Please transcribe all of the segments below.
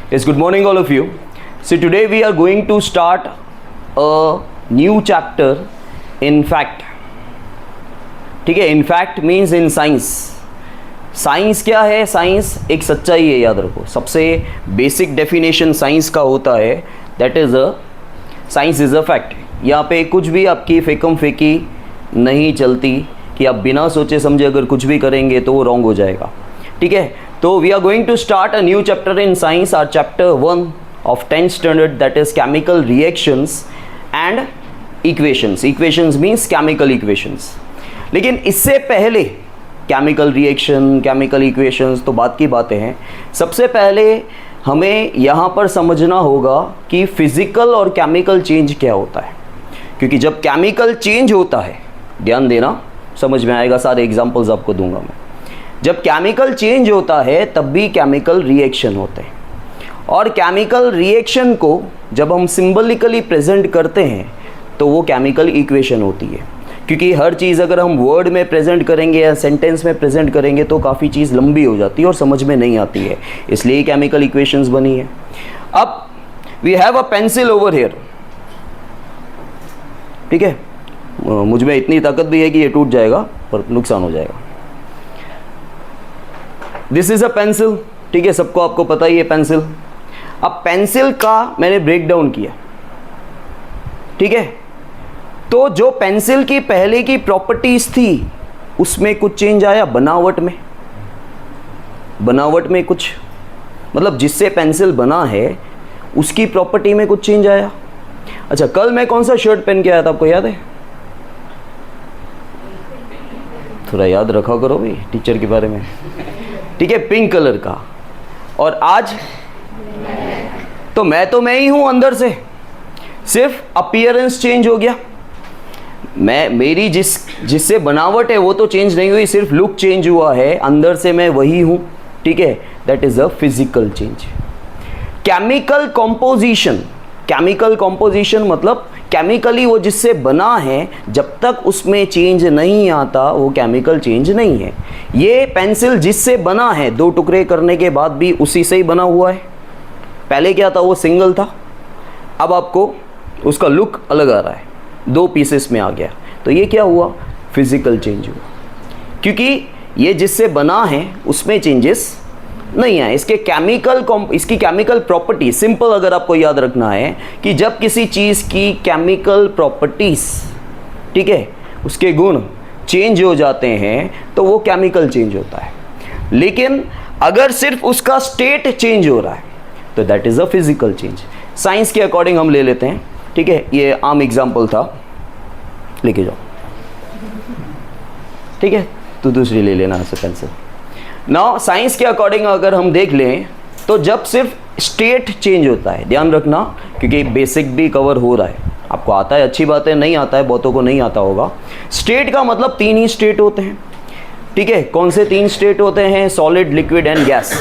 Yes, good morning all of you. So today we are going to start a new chapter in fact. ठीक है, in fact means in science. Science क्या है? Science एक सच्चाई है, याद रखो. सबसे बेसिक डेफिनेशन साइंस का होता है that is a science is a fact. यहाँ पे कुछ भी आपकी फेकम फेकी नहीं चलती कि आप बिना सोचे समझे अगर कुछ भी करेंगे तो वो रॉन्ग हो जाएगा. ठीक है, तो we are going to start a new chapter in science, our chapter 1 of 10th standard, that is chemical reactions and equations. Equations means chemical equations. लेकिन इससे पहले केमिकल रिएक्शन, केमिकल इक्वेशंस तो बात की बातें हैं. सबसे पहले हमें यहाँ पर समझना होगा कि फिज़िकल और केमिकल चेंज क्या होता है. क्योंकि जब केमिकल चेंज होता है, ध्यान देना, समझ में आएगा, सारे एग्जांपल्स आपको दूंगा मैं. जब केमिकल चेंज होता है तब भी केमिकल रिएक्शन होते हैं. और केमिकल रिएक्शन को जब हम सिंबलिकली प्रेजेंट करते हैं तो वो केमिकल इक्वेशन होती है. क्योंकि हर चीज़ अगर हम वर्ड में प्रेजेंट करेंगे या सेंटेंस में प्रेजेंट करेंगे तो काफ़ी चीज़ लंबी हो जाती है और समझ में नहीं आती है, इसलिए केमिकल इक्वेशंस बनी है. अब we have a pencil over here. ठीक है, मुझ में इतनी ताकत भी है कि ये टूट जाएगा पर नुकसान हो जाएगा. This is a pencil. ठीक है, सबको आपको पता ही है पेंसिल. अब पेंसिल का मैंने ब्रेक डाउन किया. ठीक है, तो जो पेंसिल की पहले की प्रॉपर्टीज थी उसमें कुछ चेंज आया. बनावट में कुछ, मतलब जिससे पेंसिल बना है उसकी प्रॉपर्टी में कुछ चेंज आया. अच्छा, कल मैं कौन सा शर्ट पहन के आया था, आपको याद है? थोड़ा याद रखा करो भाई टीचर के बारे में. ठीक है, पिंक कलर का. और आज तो मैं ही हूं अंदर से, सिर्फ अपीयरेंस चेंज हो गया. मेरी जिससे बनावट है वो तो चेंज नहीं हुई, सिर्फ लुक चेंज हुआ है. अंदर से मैं वही हूं. ठीक है, that is a physical change. Chemical composition मतलब केमिकली वो जिससे बना है, जब तक उसमें चेंज नहीं आता वो केमिकल चेंज नहीं है. ये पेंसिल जिससे बना है, दो टुकड़े करने के बाद भी उसी से ही बना हुआ है. पहले क्या था, वो सिंगल था, अब आपको उसका लुक अलग आ रहा है, दो पीसेस में आ गया. तो ये क्या हुआ? फिजिकल चेंज हुआ. क्योंकि ये जिससे बना है उसमें चेंजेस नहीं आए. इसकी केमिकल प्रॉपर्टी सिंपल अगर आपको याद रखना है कि जब किसी चीज़ की केमिकल प्रॉपर्टीज, ठीक है, उसके गुण चेंज हो जाते हैं तो वो केमिकल चेंज होता है. लेकिन अगर सिर्फ उसका स्टेट चेंज हो रहा है तो that is a physical change. Science के अकॉर्डिंग हम ले लेते हैं. ठीक है, ये आम एग्जाम्पल था, लेके जाओ. ठीक है, तो दूसरी ले लेना ऐसे पेंसिल. नाउ साइंस के अकॉर्डिंग अगर हम देख लें तो जब सिर्फ स्टेट चेंज होता है, ध्यान रखना क्योंकि बेसिक भी कवर हो रहा है, आपको आता है, अच्छी बात है, नहीं आता है, बहुतों को नहीं आता होगा. स्टेट का मतलब 3 ही स्टेट होते हैं. ठीक है, कौन से 3 स्टेट होते हैं? Solid, liquid and gas.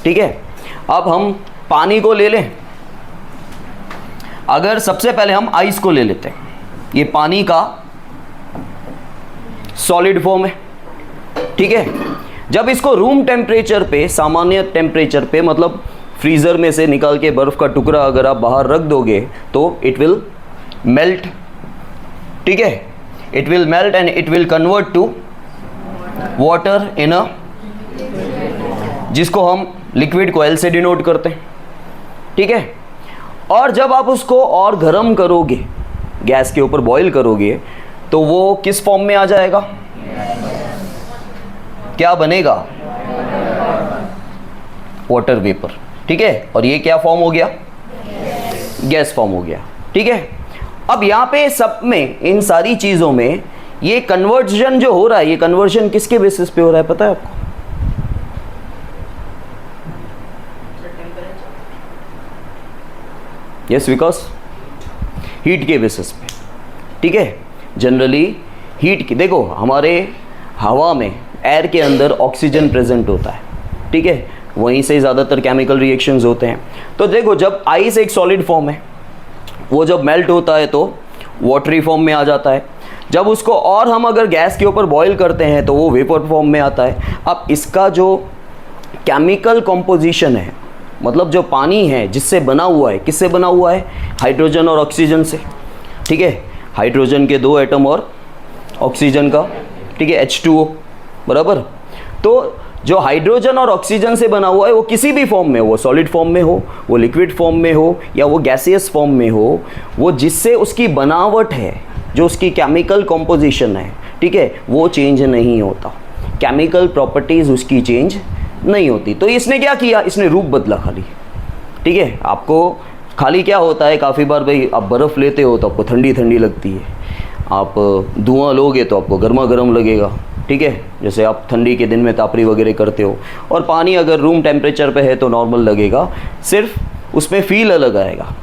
ठीक है, अब हम पानी को ले लें. अगर सबसे पहले हम आइस को ले लेते हैं, ये पानी का सॉलिड फॉर्म है. ठीक है, जब इसको रूम टेम्परेचर पे, सामान्य टेम्परेचर पे, मतलब फ्रीज़र में से निकाल के बर्फ़ का टुकड़ा अगर आप बाहर रख दोगे तो इट विल मेल्ट. ठीक है, it will melt and it will convert to water in a, जिसको हम लिक्विड को एल से डिनोट करते हैं. ठीक है, और जब आप उसको और गर्म करोगे, गैस के ऊपर बॉईल करोगे, तो वो किस फॉर्म में आ जाएगा? क्या बनेगा? Water vapour. ठीक है, और ये क्या फॉर्म हो गया? गैस फॉर्म हो गया. ठीक है, अब यहाँ पे सब में, इन सारी चीज़ों में ये कन्वर्जन जो हो रहा है, ये कन्वर्जन किसके बेसिस पे हो रहा है पता है आपको? यस, बिकॉज हीट के बेसिस पे. ठीक है, जनरली हीट की, देखो हमारे हवा में, एयर के अंदर ऑक्सीजन प्रेजेंट होता है. ठीक है, वहीं से ज़्यादातर केमिकल रिएक्शंस होते हैं. तो देखो, जब आइस एक सॉलिड फॉर्म है, वो जब मेल्ट होता है तो वाटरी फॉर्म में आ जाता है. जब उसको और हम अगर गैस के ऊपर बॉईल करते हैं तो वो वेपर फॉर्म में आता है. अब इसका जो केमिकल कॉम्पोजिशन है मतलब जो पानी है जिससे बना हुआ है, किससे बना हुआ है? हाइड्रोजन और ऑक्सीजन से, ठीक है। हाइड्रोजन के 2 एटम और ऑक्सीजन का, ठीक है, H2O, बराबर। तो जो हाइड्रोजन और ऑक्सीजन से बना हुआ है वो किसी भी फॉर्म में, वो सॉलिड फॉर्म में हो, वो लिक्विड फॉर्म में हो, या वो गैसियस फॉर्म में हो, वो जिससे उसकी बनावट है, जो उसकी केमिकल कॉम्पोजिशन है, ठीक है, वो चेंज नहीं होता। केमिकल प्रॉपर्टीज़ उसकी चेंज नहीं होती। तो इसने क्या किया? इसने रूप बदला खाली, ठीक है। आपको खाली क्या होता है, काफ़ी बार भाई आप बर्फ़ लेते हो तो आपको ठंडी ठंडी लगती है, आप धुआं लोगे तो आपको गर्मा गर्म लगेगा, ठीक है, जैसे आप ठंडी के दिन में तापरी वगैरह करते हो। और पानी अगर रूम टेम्परेचर पे है तो नॉर्मल लगेगा, सिर्फ उसमें फील अलग आएगा,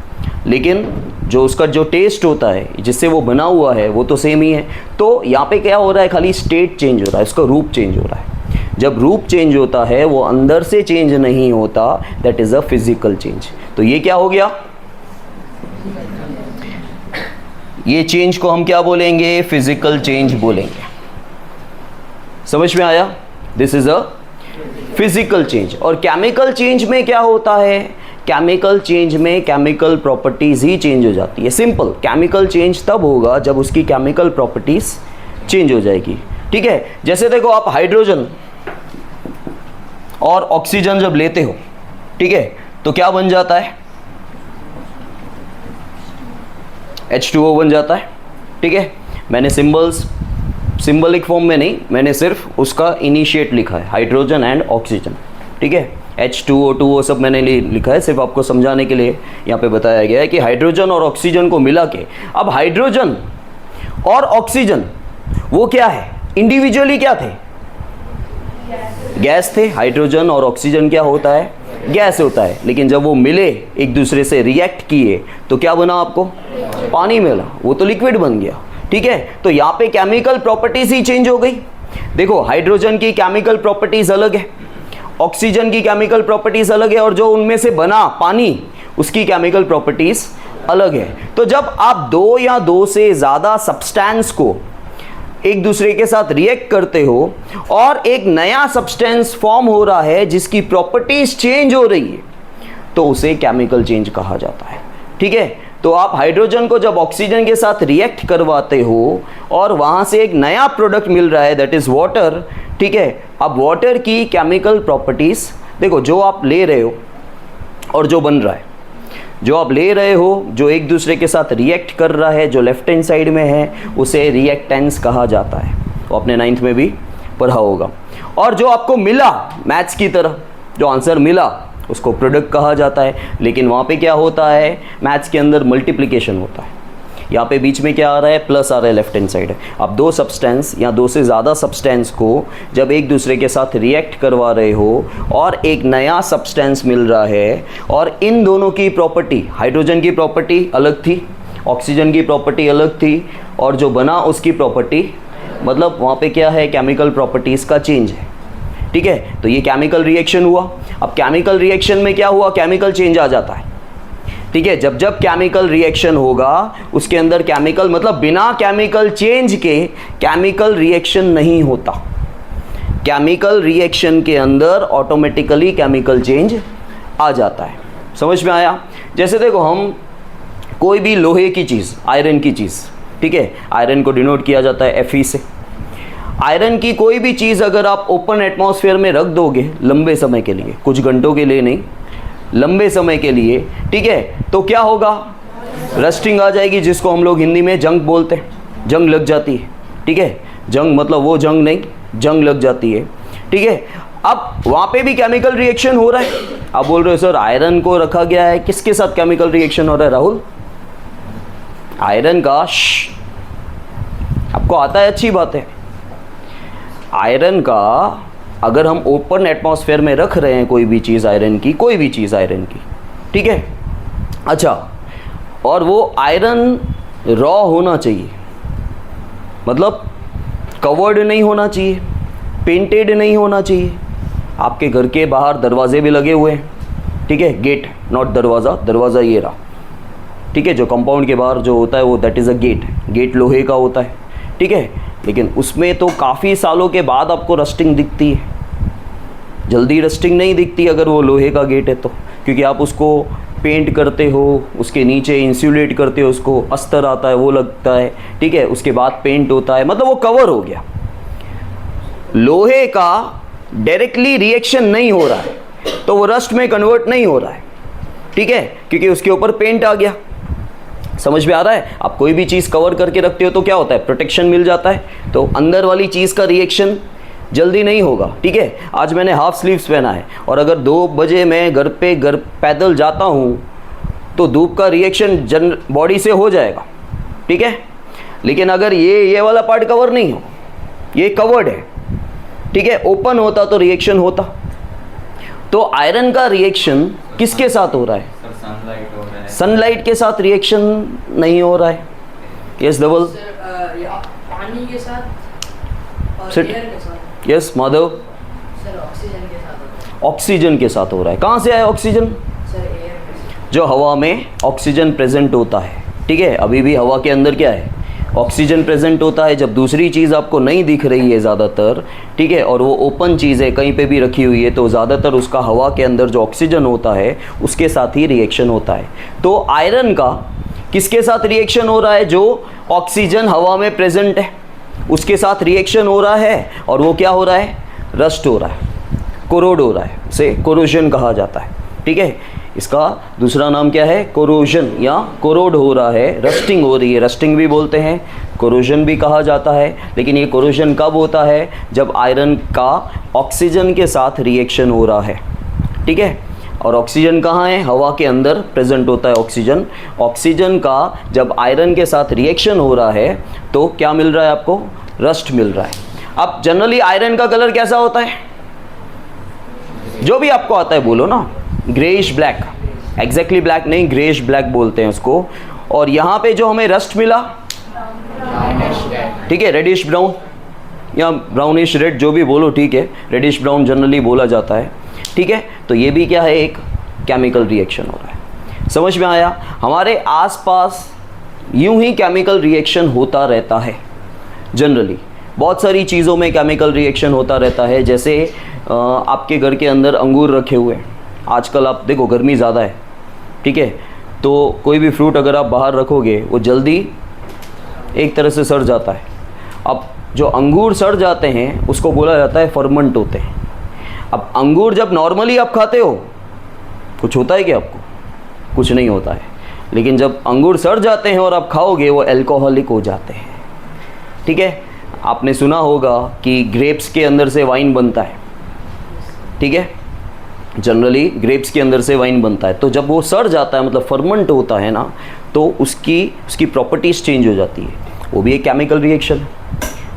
लेकिन जो उसका जो टेस्ट होता है जिससे वो बना हुआ है वो तो सेम ही है। तो यहाँ पे क्या हो रहा है? खाली स्टेट चेंज हो रहा है, उसका रूप चेंज हो रहा है। जब रूप चेंज होता है वो अंदर से चेंज नहीं होता, that is a physical change. तो ये क्या हो गया? ये चेंज को हम क्या बोलेंगे? फिजिकल चेंज बोलेंगे। समझ में आया? This is a physical change. और केमिकल चेंज में क्या होता है? केमिकल चेंज में केमिकल प्रॉपर्टीज ही चेंज हो जाती है। सिंपल, केमिकल चेंज तब होगा जब उसकी केमिकल प्रॉपर्टीज चेंज हो जाएगी, ठीक है। जैसे देखो, आप हाइड्रोजन और ऑक्सीजन जब लेते हो, ठीक है, तो क्या बन जाता है? H2O बन जाता है, ठीक है। मैंने सिंबलिक फॉर्म में नहीं, मैंने सिर्फ उसका इनिशिएट लिखा है, हाइड्रोजन एंड ऑक्सीजन, ठीक है। H2O 2O सब मैंने लिखा है, सिर्फ आपको समझाने के लिए यहाँ पे बताया गया है कि हाइड्रोजन और ऑक्सीजन को मिला के, अब हाइड्रोजन और ऑक्सीजन वो क्या है? इंडिविजुअली क्या थे? गैस थे। हाइड्रोजन और ऑक्सीजन क्या होता है? गैस होता है। लेकिन जब वो मिले, एक दूसरे से रिएक्ट किए, तो क्या बना? आपको पानी मिला, वो तो लिक्विड बन गया, ठीक है। तो यहाँ पे केमिकल प्रॉपर्टीज ही चेंज हो गई। देखो, हाइड्रोजन की केमिकल प्रॉपर्टीज अलग है, ऑक्सीजन की केमिकल प्रॉपर्टीज अलग है, और जो उनमें से बना पानी, उसकी केमिकल प्रॉपर्टीज अलग है। तो जब आप 2 या 2 से ज़्यादा सब्सटेंस को एक दूसरे के साथ रिएक्ट करते हो और एक नया सब्सटेंस फॉर्म हो रहा है जिसकी प्रॉपर्टीज चेंज हो रही है, तो उसे केमिकल चेंज कहा जाता है, ठीक है। तो आप हाइड्रोजन को जब ऑक्सीजन के साथ रिएक्ट करवाते हो और वहां से एक नया प्रोडक्ट मिल रहा है, दैट इज वाटर, ठीक है। अब वाटर की केमिकल प्रॉपर्टीज देखो, जो आप ले रहे हो और जो बन रहा है, जो आप ले रहे हो, जो एक दूसरे के साथ रिएक्ट कर रहा है, जो लेफ्ट हैंड साइड में है, उसे रिएक्टेंस कहा जाता है। वो आपने 9th में भी पढ़ा होगा। और जो आपको मिला मैथ्स की तरह, जो आंसर मिला, उसको प्रोडक्ट कहा जाता है। लेकिन वहाँ पे क्या होता है? मैथ्स के अंदर मल्टीप्लिकेशन होता है। यहाँ पे बीच में क्या आ रहा है? प्लस आ रहा है लेफ्ट हैंड साइड। अब 2 सब्सटेंस या 2 से ज़्यादा सब्सटेंस को जब एक दूसरे के साथ रिएक्ट करवा रहे हो और एक नया सब्सटेंस मिल रहा है, और इन दोनों की प्रॉपर्टी, हाइड्रोजन की प्रॉपर्टी अलग थी, ऑक्सीजन की प्रॉपर्टी अलग थी, और जो बना उसकी प्रॉपर्टी, मतलब वहाँ पे क्या है? केमिकल प्रॉपर्टीज़ का चेंज है, ठीक है। तो ये केमिकल रिएक्शन हुआ। अब केमिकल रिएक्शन में क्या हुआ? केमिकल चेंज आ जाता है, ठीक है। जब जब केमिकल रिएक्शन होगा, उसके अंदर केमिकल, मतलब बिना केमिकल चेंज के केमिकल रिएक्शन नहीं होता। केमिकल रिएक्शन के अंदर ऑटोमेटिकली केमिकल चेंज आ जाता है। समझ में आया? जैसे देखो, हम कोई भी लोहे की चीज़, आयरन की चीज़, ठीक है, आयरन को डिनोट किया जाता है Fe से। आयरन की कोई भी चीज़ अगर आप ओपन एटमॉस्फेयर में रख दोगे लंबे समय के लिए, कुछ घंटों के लिए नहीं, लंबे समय के लिए, ठीक है, तो क्या होगा? रस्टिंग आ जाएगी, जिसको हम लोग हिंदी में जंग बोलते हैं। जंग लग जाती है, ठीक है। जंग मतलब वो जंग नहीं, जंग लग जाती है, ठीक है। अब वहाँ पे भी केमिकल रिएक्शन हो रहा है। आप बोल रहे हो सर आयरन को रखा गया है, किसके साथ केमिकल रिएक्शन हो रहा है राहुल? आयरन का आपको आता है, अच्छी बात है। आयरन का अगर हम ओपन एटमॉस्फेयर में रख रहे हैं कोई भी चीज़ आयरन की, कोई भी चीज़ आयरन की, ठीक है, अच्छा, और वो आयरन रॉ होना चाहिए, मतलब कवर्ड नहीं होना चाहिए, पेंटेड नहीं होना चाहिए। आपके घर के बाहर दरवाजे भी लगे हुए हैं, ठीक है, गेट, नॉट दरवाज़ा, दरवाज़ा ये रहा, ठीक है, जो कंपाउंड के बाहर जो होता है वो that is a gate. Gate लोहे का होता है, ठीक है, लेकिन उसमें तो काफ़ी सालों के बाद आपको रस्टिंग दिखती है, जल्दी रस्टिंग नहीं दिखती अगर वो लोहे का गेट है तो, क्योंकि आप उसको पेंट करते हो, उसके नीचे इंसुलेट करते हो, उसको अस्तर आता है वो लगता है, ठीक है, उसके बाद पेंट होता है, मतलब वो कवर हो गया। लोहे का डायरेक्टली रिएक्शन नहीं हो रहा है तो वो रस्ट में कन्वर्ट नहीं हो रहा है, ठीक है, क्योंकि उसके ऊपर पेंट आ गया। समझ में आ रहा है? आप कोई भी चीज़ कवर करके रखते हो तो क्या होता है, प्रोटेक्शन मिल जाता है, तो अंदर वाली चीज़ का रिएक्शन जल्दी नहीं होगा, ठीक है। आज मैंने हाफ स्लीव्स पहना है और अगर 2 बजे मैं घर पैदल जाता हूँ तो धूप का रिएक्शन बॉडी से हो जाएगा, ठीक है। लेकिन अगर ये वाला पार्ट कवर नहीं हो, ये कवर्ड है, ठीक है, ओपन होता तो रिएक्शन होता। तो आयरन का रिएक्शन किसके साथ हो रहा है? सनलाइट हो रहा है। सनलाइट के साथ रिएक्शन नहीं हो रहा है। यस धवल? पानी के साथ और Sit. एयर के साथ। यस माधव? सर ऑक्सीजन के साथ होता है। ऑक्सीजन के साथ हो रहा है। कहाँ से आया ऑक्सीजन? सर एयर के साथ। जो हवा में ऑक्सीजन प्रेजेंट होता है, ठीक है, अभी भी हवा के अंदर क्या है, ऑक्सीजन प्रेजेंट होता है। जब दूसरी चीज़ आपको नहीं दिख रही है ज़्यादातर, ठीक है, और वो ओपन चीज़ है, कहीं पे भी रखी हुई है, तो ज़्यादातर उसका हवा के अंदर जो ऑक्सीजन होता है उसके साथ ही रिएक्शन होता है। तो आयरन का किसके साथ रिएक्शन हो रहा है? जो ऑक्सीजन हवा में प्रेजेंट है उसके साथ रिएक्शन हो रहा है, और वो क्या हो रहा है, रस्ट हो रहा है, कोरोड हो रहा है, उसे कोरोजन कहा जाता है, ठीक है। इसका दूसरा नाम क्या है? कोरोजन या कोरोड हो रहा है, रस्टिंग हो रही है, रस्टिंग भी बोलते हैं, कोरोजन भी कहा जाता है। लेकिन ये कोरोजन कब होता है? जब आयरन का ऑक्सीजन के साथ रिएक्शन हो रहा है, ठीक है। और ऑक्सीजन कहाँ है? हवा के अंदर प्रेजेंट होता है ऑक्सीजन। ऑक्सीजन का जब आयरन के साथ रिएक्शन हो रहा है तो क्या मिल रहा है आपको? रस्ट मिल रहा है। अब जनरली आयरन का कलर कैसा होता है? जो भी आपको आता है बोलो ना। ग्रेइश ब्लैक, एग्जैक्टली ब्लैक नहीं, ग्रेइश ब्लैक बोलते हैं उसको। और यहाँ पे जो हमें रस्ट मिला, ठीक है, रेडिश ब्राउन या ब्राउनिश रेड, जो भी बोलो, ठीक है, रेडिश ब्राउन जनरली बोला जाता है, ठीक है। तो ये भी क्या है? एक केमिकल रिएक्शन हो रहा है। समझ में आया? हमारे आसपास यूं ही केमिकल रिएक्शन होता रहता है। जनरली बहुत सारी चीज़ों में केमिकल रिएक्शन होता रहता है। जैसे आपके घर के अंदर अंगूर रखे हुए हैं, आजकल आप देखो गर्मी ज़्यादा है, ठीक है, तो कोई भी फ्रूट अगर आप बाहर रखोगे वो जल्दी एक तरह से सड़ जाता है। अब जो अंगूर सड़ जाते हैं उसको बोला जाता है फर्मेंट होते हैं। अब अंगूर जब नॉर्मली आप खाते हो कुछ होता है क्या आपको? कुछ नहीं होता है। लेकिन जब अंगूर सड़ जाते हैं और आप खाओगे वो अल्कोहलिक हो जाते हैं, ठीक है। आपने सुना होगा कि ग्रेप्स के अंदर से वाइन बनता है, ठीक है, जनरली ग्रेप्स के अंदर से वाइन बनता है। तो जब वो सड़ जाता है, मतलब फर्मेंट होता है ना, तो उसकी प्रॉपर्टीज़ चेंज हो जाती है, वो भी एक केमिकल रिएक्शन है,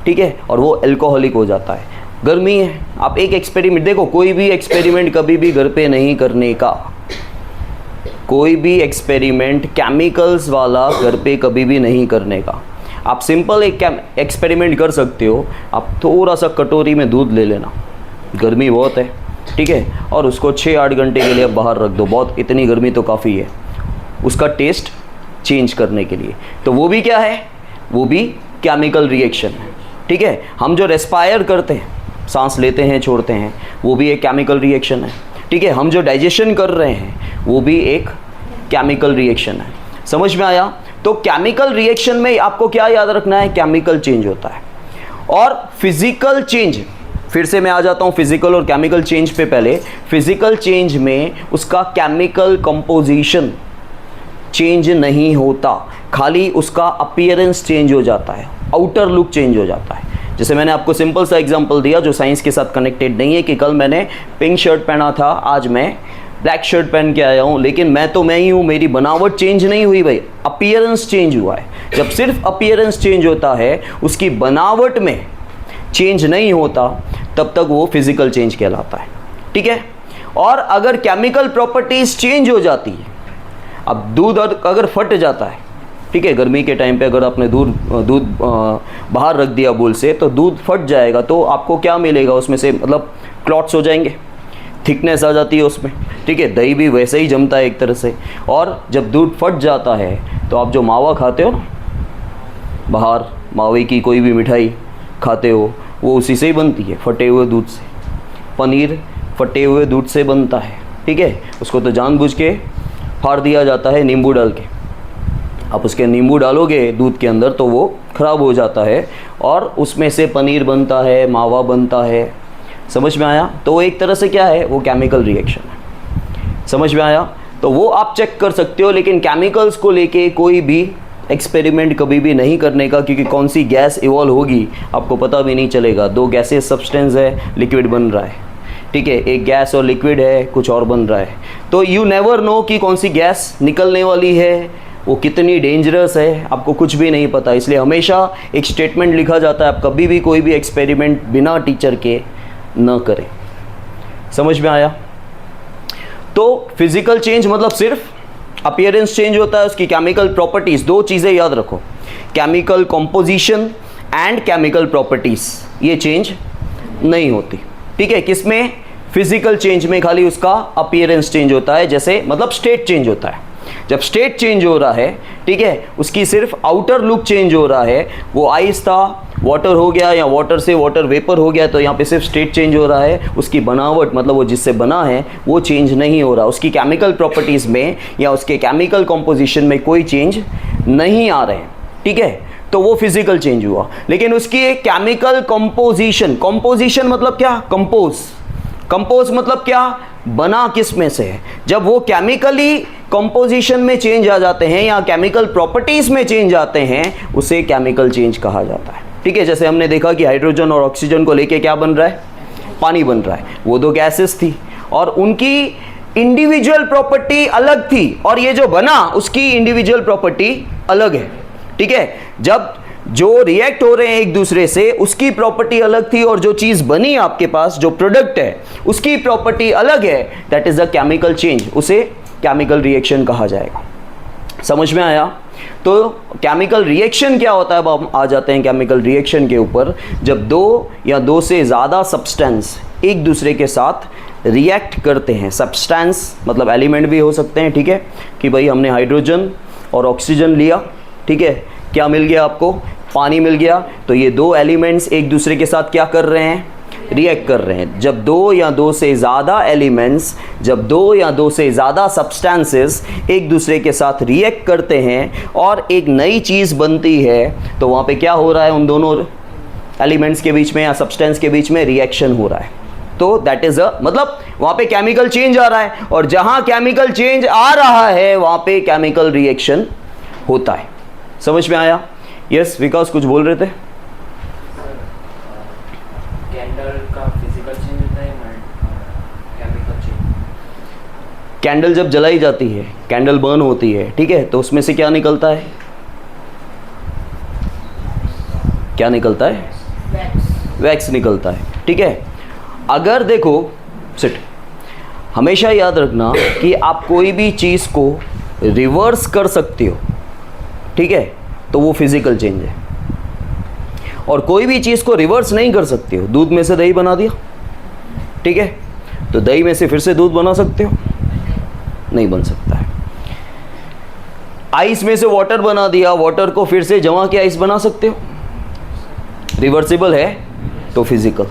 ठीक है, और वो अल्कोहलिक हो जाता है। गर्मी है, आप एक एक्सपेरिमेंट देखो, कोई भी एक्सपेरिमेंट कभी भी घर पे नहीं करने का, कोई भी एक्सपेरिमेंट केमिकल्स वाला घर पे कभी भी नहीं करने का। आप सिंपल एक एक्सपेरिमेंट कर सकते हो। आप थोड़ा सा कटोरी में दूध ले लेना, गर्मी बहुत है, ठीक है, और उसको 6-8 घंटे के लिए बाहर रख दो, बहुत, इतनी गर्मी तो काफ़ी है उसका टेस्ट चेंज करने के लिए। तो वो भी क्या है? वो भी केमिकल रिएक्शन है, ठीक है। हम जो रेस्पायर करते हैं, सांस लेते हैं छोड़ते हैं, वो भी एक केमिकल रिएक्शन है, ठीक है। हम जो डाइजेशन कर रहे हैं वो भी एक केमिकल रिएक्शन है। समझ में आया? तो केमिकल रिएक्शन में आपको क्या याद रखना है? केमिकल चेंज होता है और फिजिकल चेंज। फिर से मैं आ जाता हूँ फिजिकल और केमिकल चेंज पे। पहले फिजिकल चेंज में उसका केमिकल कंपोजिशन चेंज नहीं होता, खाली उसका अपीयरेंस चेंज हो जाता है, आउटर लुक चेंज हो जाता है। जैसे मैंने आपको सिंपल सा एग्जांपल दिया जो साइंस के साथ कनेक्टेड नहीं है, कि कल मैंने पिंक शर्ट पहना था, आज मैं ब्लैक शर्ट पहन के आया हूँ, लेकिन मैं तो मैं ही हूँ, मेरी बनावट चेंज नहीं हुई भाई, अपीयरेंस चेंज हुआ है। जब सिर्फ अपीयरेंस चेंज होता है, उसकी बनावट में चेंज नहीं होता, तब तक वो फिजिकल चेंज कहलाता है, ठीक है। और अगर केमिकल प्रॉपर्टीज चेंज हो जाती है, अब दूध अगर फट जाता है, ठीक है, गर्मी के टाइम पे अगर आपने दूध बाहर रख दिया बोल से, तो दूध फट जाएगा, तो आपको क्या मिलेगा उसमें से? मतलब क्लॉट्स हो जाएंगे, थिकनेस आ जाती है उसमें, ठीक है। दही भी वैसे ही जमता है एक तरह से। और जब दूध फट जाता है तो आप जो मावा खाते हो ना, बाहर मावे की कोई भी मिठाई खाते हो, वो उसी से ही बनती है, फटे हुए दूध से। पनीर फटे हुए दूध से बनता है, ठीक है, उसको तो जानबूझ के फाड़ दिया जाता है नींबू डाल के। आप उसके नींबू डालोगे दूध के अंदर तो वो ख़राब हो जाता है और उसमें से पनीर बनता है, मावा बनता है। समझ में आया? तो वो एक तरह से क्या है, वो केमिकल रिएक्शन है। समझ में आया? तो वो आप चेक कर सकते हो, लेकिन केमिकल्स को लेके कोई भी एक्सपेरिमेंट कभी भी नहीं करने का, क्योंकि कौन सी गैस इवॉल्व होगी आपको पता भी नहीं चलेगा। दो गैसेस सब्सटेंस है, लिक्विड बन रहा है, ठीक है, एक गैस और लिक्विड है, कुछ और बन रहा है। तो यू नेवर नो कि कौन सी गैस निकलने वाली है, वो कितनी डेंजरस है, आपको कुछ भी नहीं पता। इसलिए हमेशा एक स्टेटमेंट लिखा जाता है, आप कभी भी कोई भी एक्सपेरिमेंट बिना टीचर के न करें। समझ में आया? तो फिजिकल चेंज मतलब सिर्फ अपीयरेंस चेंज होता है, उसकी केमिकल प्रॉपर्टीज़, दो चीज़ें याद रखो, chemical composition and chemical properties, ये चेंज नहीं होती। ठीक है, किसमें? फिजिकल चेंज में खाली उसका अपीयरेंस चेंज होता है, जैसे मतलब स्टेट चेंज होता है। जब स्टेट चेंज हो रहा है, ठीक है, उसकी सिर्फ आउटर लुक चेंज हो रहा है, वो आइस था वाटर हो गया या वाटर से वाटर वेपर हो गया, तो यहाँ पे सिर्फ स्टेट चेंज हो रहा है, उसकी बनावट मतलब वो जिससे बना है वो चेंज नहीं हो रहा, उसकी केमिकल प्रॉपर्टीज़ में या उसके केमिकल कॉम्पोजिशन में कोई चेंज नहीं आ रहे हैं। ठीक है, तो वो फिजिकल चेंज हुआ। लेकिन उसकी एक केमिकल कंपोजिशन, कंपोजिशन मतलब क्या? कंपोज मतलब क्या? बना किस में से है। जब वो केमिकली कंपोजिशन में चेंज आ जाते हैं या केमिकल प्रॉपर्टीज में चेंज आते हैं, उसे केमिकल चेंज कहा जाता है। ठीक है, जैसे हमने देखा कि हाइड्रोजन और ऑक्सीजन को लेके क्या बन रहा है? पानी बन रहा है। वो दो गैसेस थी और उनकी इंडिविजुअल प्रॉपर्टी अलग थी, और ये जो बना उसकी इंडिविजुअल प्रॉपर्टी अलग है। ठीक है, जब जो रिएक्ट हो रहे हैं एक दूसरे से उसकी प्रॉपर्टी अलग थी, और जो चीज़ बनी आपके पास, जो प्रोडक्ट है, उसकी प्रॉपर्टी अलग है, that is a chemical change, उसे केमिकल रिएक्शन कहा जाएगा। समझ में आया? तो केमिकल रिएक्शन क्या होता है, अब हम आ जाते हैं केमिकल रिएक्शन के ऊपर। जब दो या दो से ज़्यादा सब्सटेंस एक दूसरे के साथ रिएक्ट करते हैं, सब्सटेंस मतलब एलिमेंट भी हो सकते हैं, ठीक है, कि भाई हमने हाइड्रोजन और ऑक्सीजन लिया, ठीक है, क्या मिल गया आपको? पानी मिल गया। तो ये दो एलिमेंट्स एक दूसरे के साथ क्या कर रहे हैं? रिएक्ट कर रहे हैं। जब दो या दो से ज़्यादा एलिमेंट्स, जब दो या दो से ज़्यादा सब्सटेंसेस एक दूसरे के साथ रिएक्ट करते हैं और एक नई चीज़ बनती है, तो वहाँ पे क्या हो रहा है? उन दोनों एलिमेंट्स के बीच में या सब्सटेंस के बीच में रिएक्शन हो रहा है। तो दैट इज़ मतलब वहाँ पे केमिकल चेंज आ रहा है, और जहाँ केमिकल चेंज आ रहा है वहाँ पे केमिकल रिएक्शन होता है। समझ में आया? यस विकास कुछ बोल रहे थे? कैंडल का फिजिकल चेंज होता है, केमिकल चेंज। कैंडल जब जलाई जाती है, कैंडल बर्न होती है, ठीक है, तो उसमें से क्या निकलता है? क्या निकलता है? वैक्स निकलता है। ठीक है, अगर देखो सिट, हमेशा याद रखना कि आप कोई भी चीज़ को रिवर्स कर सकते हो, ठीक है, तो वो फिजिकल चेंज है। और कोई भी चीज़ को रिवर्स नहीं कर सकते हो। दूध में से दही बना दिया, ठीक है, तो दही में से फिर से दूध बना सकते हो? नहीं बन सकता है। आइस में से वाटर बना दिया, वाटर को फिर से जमा के आइस बना सकते हो? रिवर्सिबल है तो फिजिकल।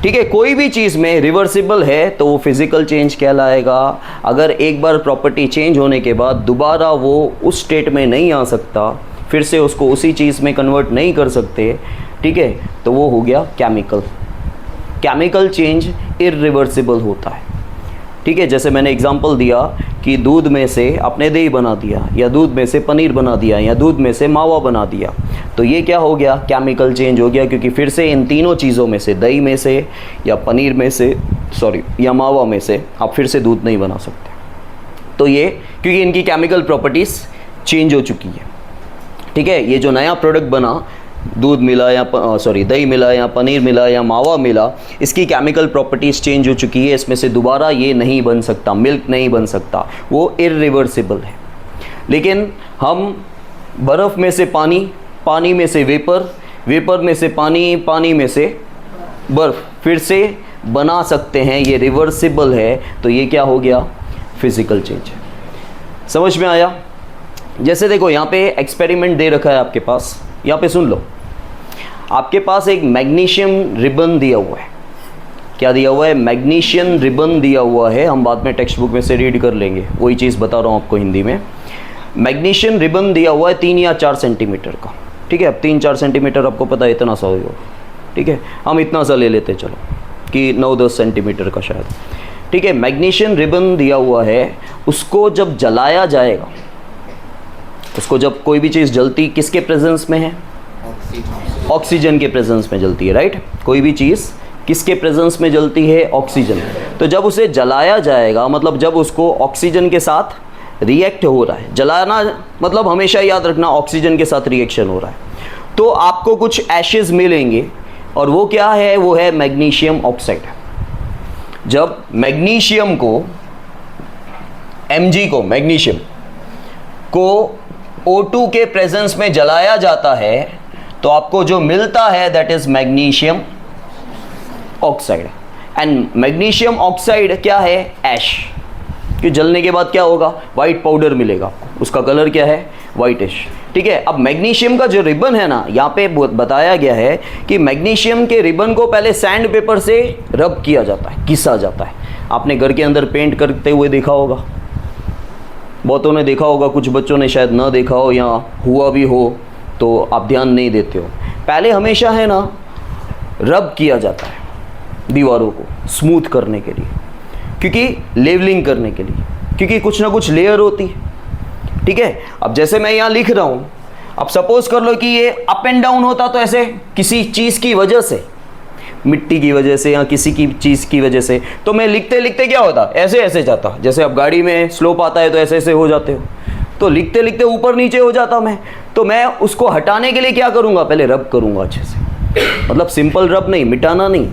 ठीक है, कोई भी चीज़ में रिवर्सिबल है तो वो फिजिकल चेंज कहलाएगा। अगर एक बार प्रॉपर्टी चेंज होने के बाद दोबारा वो उस स्टेट में नहीं आ सकता, फिर से उसको उसी चीज़ में कन्वर्ट नहीं कर सकते, ठीक है, तो वो हो गया केमिकल। केमिकल चेंज इरिवर्सिबल होता है। ठीक है, जैसे मैंने एग्जांपल दिया कि दूध में से आपने दही बना दिया, या दूध में से पनीर बना दिया, या दूध में से मावा बना दिया, तो ये क्या हो गया? केमिकल चेंज हो गया, क्योंकि फिर से इन तीनों चीज़ों में से, दही में से या पनीर में से, या मावा में से आप फिर से दूध नहीं बना सकते। तो ये क्योंकि इनकी केमिकल प्रॉपर्टीज़ चेंज हो चुकी है। ठीक है, ये जो नया प्रोडक्ट बना, दूध मिला या दही मिला या पनीर मिला या मावा मिला, इसकी केमिकल प्रॉपर्टीज़ चेंज हो चुकी है। इसमें से दोबारा ये नहीं बन सकता, मिल्क नहीं बन सकता, वो इरिवर्सिबल है। लेकिन हम बर्फ़ में से पानी, पानी में से वेपर, वेपर में से पानी, पानी में से बर्फ़ फिर से बना सकते हैं। ये रिवर्सिबल है, तो ये क्या हो गया? Physical change. समझ में आया? जैसे देखो यहाँ पे एक्सपेरिमेंट दे रखा है आपके पास, यहाँ पे सुन लो। आपके पास एक मैग्नीशियम रिबन दिया हुआ है, क्या दिया हुआ है, मैग्नीशियम रिबन दिया हुआ है। हम बाद में टेक्स्ट बुक में से रीड कर लेंगे, वही चीज़ बता रहा हूँ आपको हिंदी में। मैग्नीशियम रिबन दिया हुआ है 3 या 4 सेंटीमीटर का, ठीक है। अब 3-4 सेंटीमीटर आपको पता है इतना सा होगा, ठीक है। हम इतना सा ले लेते चलो कि 9-10 सेंटीमीटर का शायद, ठीक है। मैग्नीशियम रिबन दिया हुआ है, उसको जब जलाया जाएगा, उसको जब कोई भी चीज़ जलती किसके प्रेजेंस में है, ऑक्सीजन के प्रेजेंस में जलती है, राइट। कोई भी चीज़ किसके प्रेजेंस में जलती है, ऑक्सीजन। तो जब उसे जलाया जाएगा, मतलब जब उसको ऑक्सीजन के साथ रिएक्ट हो रहा है, जलाना मतलब हमेशा याद रखना ऑक्सीजन के साथ रिएक्शन हो रहा है, तो आपको कुछ एशेज मिलेंगे, और वो क्या है, वो है मैग्नीशियम ऑक्साइड। जब मैग्नीशियम को मैग्नीशियम को O2 के प्रेजेंस में जलाया जाता है, तो आपको जो मिलता है that is magnesium oxide. And magnesium oxide क्या है, ऐश। कि जलने के बाद क्या होगा, वाइट पाउडर मिलेगा आपको, उसका कलर क्या है, वाइटिश, ठीक है। अब मैग्नीशियम का जो रिबन है ना, यहाँ पे बताया गया है कि मैग्नीशियम के रिबन को पहले सैंड पेपर से रब किया जाता है, घिसा जाता है। आपने घर के अंदर पेंट करते हुए देखा होगा, बहुतों ने देखा होगा, कुछ बच्चों ने शायद ना देखा हो, या हुआ भी हो तो आप ध्यान नहीं देते हो। पहले हमेशा है ना रब किया जाता है दीवारों को स्मूथ करने के लिए, क्योंकि लेवलिंग करने के लिए, क्योंकि कुछ ना कुछ लेयर होती है, ठीक है। अब जैसे मैं यहाँ लिख रहा हूँ, अब सपोज कर लो कि ये अप एंड डाउन होता, तो ऐसे किसी चीज़ की वजह से, मिट्टी की वजह से या किसी की चीज़ की वजह से, तो मैं लिखते लिखते क्या होता, ऐसे ऐसे जाता। जैसे अब गाड़ी में स्लोप आता है तो ऐसे ऐसे हो जाते हो, तो लिखते लिखते ऊपर नीचे हो जाता मैं। तो मैं उसको हटाने के लिए क्या करूँगा, पहले रब करूँगा अच्छे से, मतलब सिंपल रब नहीं, मिटाना नहीं,